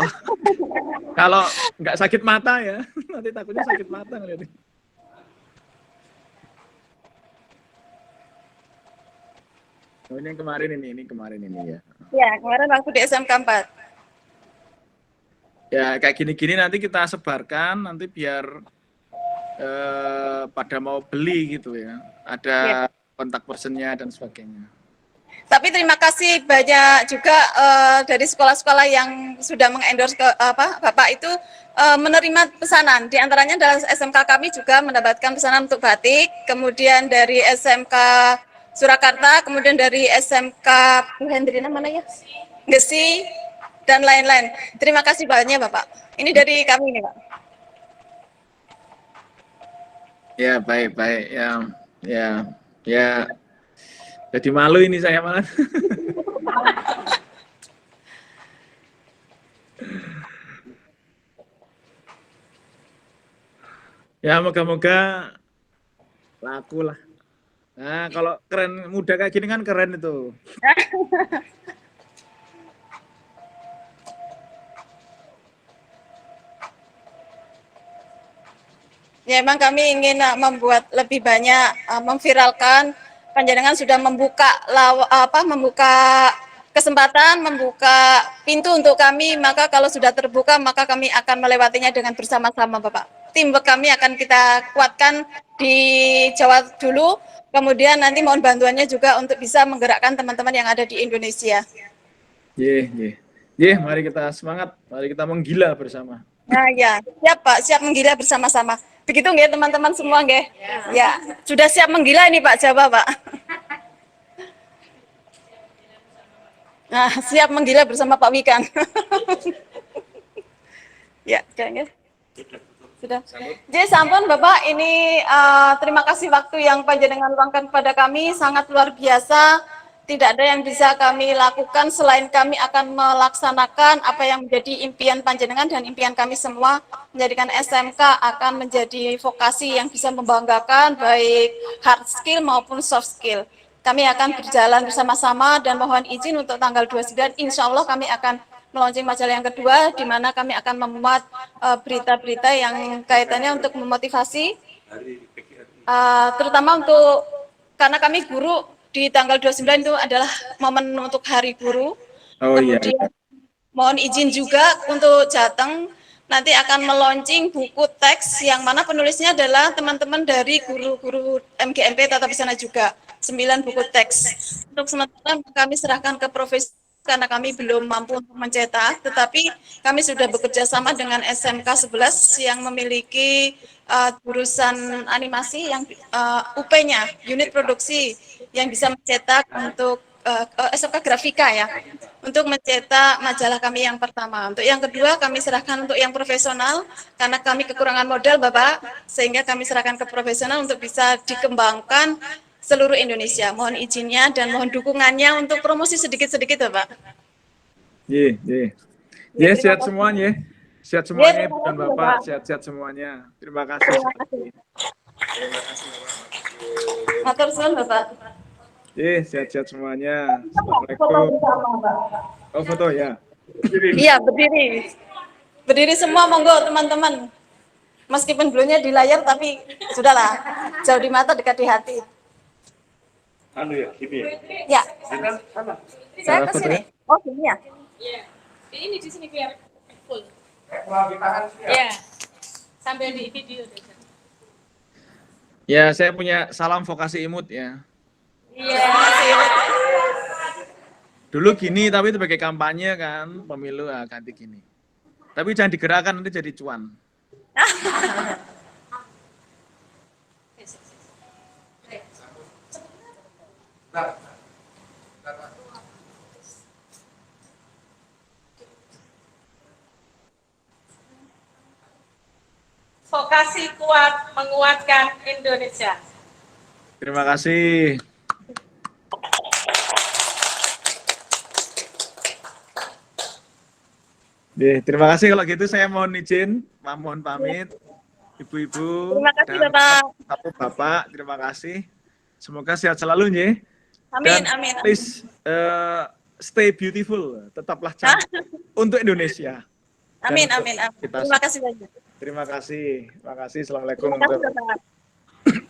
kalau nggak sakit mata ya, nanti takutnya sakit mata ngeliatin. Oh, ini yang kemarin ini kemarin ini ya. Ya, kemarin waktu di SMK 4. Ya kayak gini-gini nanti kita sebarkan nanti biar pada mau beli gitu ya. Ada kontak personnya dan sebagainya. Tapi terima kasih banyak juga dari sekolah-sekolah yang sudah mengendorse ke Bapak itu menerima pesanan. Di antaranya adalah SMK kami juga mendapatkan pesanan untuk batik, kemudian dari SMK Surakarta, kemudian dari SMK Bu Hendrina mana ya? Gesi dan lain-lain. Terima kasih banyak Bapak. Ini dari kami nih Pak. Ya baik ya. Jadi malu ini saya malah. Ya moga-moga laku lah. Nah kalau keren muda kayak gini kan keren itu. Ya memang kami ingin membuat lebih banyak, memviralkan. Panjenengan sudah membuka kesempatan, membuka pintu untuk kami, maka kalau sudah terbuka maka kami akan melewatinya dengan bersama-sama Bapak. Teamwork kami akan kita kuatkan di Jawa dulu, kemudian nanti mohon bantuannya juga untuk bisa menggerakkan teman-teman yang ada di Indonesia. Mari kita semangat, mari kita menggila bersama. Nah ya, siap Pak, siap menggila bersama-sama. Begitu nggih teman-teman semua nggih? Ya, sudah siap menggila ini Pak Jawa Pak. Nah, siap menggila bersama Pak Wikan. Ya, sudah nggih? Sudah. Jadi sampun Bapak, ini terima kasih waktu yang panjenengan luangkan kepada kami, sangat luar biasa. Tidak ada yang bisa kami lakukan selain kami akan melaksanakan apa yang menjadi impian panjenengan dan impian kami semua, menjadikan SMK akan menjadi vokasi yang bisa membanggakan baik hard skill maupun soft skill. Kami akan berjalan bersama-sama dan mohon izin untuk tanggal 29 insya Allah kami akan melaunching majalah yang kedua di mana kami akan memuat berita-berita yang kaitannya untuk memotivasi terutama untuk karena kami guru. Di tanggal 29 itu adalah momen untuk Hari Guru. Kemudian mohon izin juga untuk Jateng nanti akan meluncing buku teks yang mana penulisnya adalah teman-teman dari guru-guru MGMP Tata Busana juga. 9 buku teks. Untuk sementara kami serahkan ke profesor karena kami belum mampu untuk mencetak, tetapi kami sudah bekerja sama dengan SMK 11 yang memiliki jurusan animasi yang UP-nya, unit produksi yang bisa mencetak untuk SMK Grafika ya, untuk mencetak majalah kami yang pertama. Untuk yang kedua kami serahkan untuk yang profesional karena kami kekurangan modal Bapak, sehingga kami serahkan ke profesional untuk bisa dikembangkan seluruh Indonesia. Mohon izinnya dan mohon dukungannya untuk promosi sedikit-sedikit, Bapak. Ye, ye. Ya, Ye, terima sehat kasih. semuanya. Sehat Ya, semuanya, terima Ibu dan kasih, Bapak. Bapak. Sehat-sehat semuanya. Terima kasih. Terima kasih. Matur suwun, Bapak. Ye, sehat-sehat semuanya. Foto Assalamualaikum. bersama, Mbak. Oh, foto ya. Iya, berdiri. Berdiri semua, monggo teman-teman. Meskipun belumnya di layar, tapi sudahlah. Jauh di mata, dekat di hati. Anu ya, ini ya. Ya, saya Cara ke sini. fotonya? Oh, sini ya. Iya. Ini di sini biar full. Iya. Sambil di video. Ya, saya punya salam vokasi imut ya. Iya. Dulu gini, tapi itu sebagai kampanye kan, pemilu ganti gini. Tapi jangan digerakkan, nanti jadi cuan. Vokasi kuat menguatkan Indonesia. Terima kasih. Terima kasih kalau gitu saya mohon izin, mohon pamit. Ibu-ibu Terima kasih, dan Bapak. Bapak, terima kasih. Semoga sehat selalu ya. Amin, Dan amin. please stay beautiful, tetaplah cantik untuk Indonesia. Amin, Dan amin, amin. kita- Terima kasih banyak. Terima kasih. Assalamualaikum Terima kasih, warahmatullahi wabarakatuh. Bapak.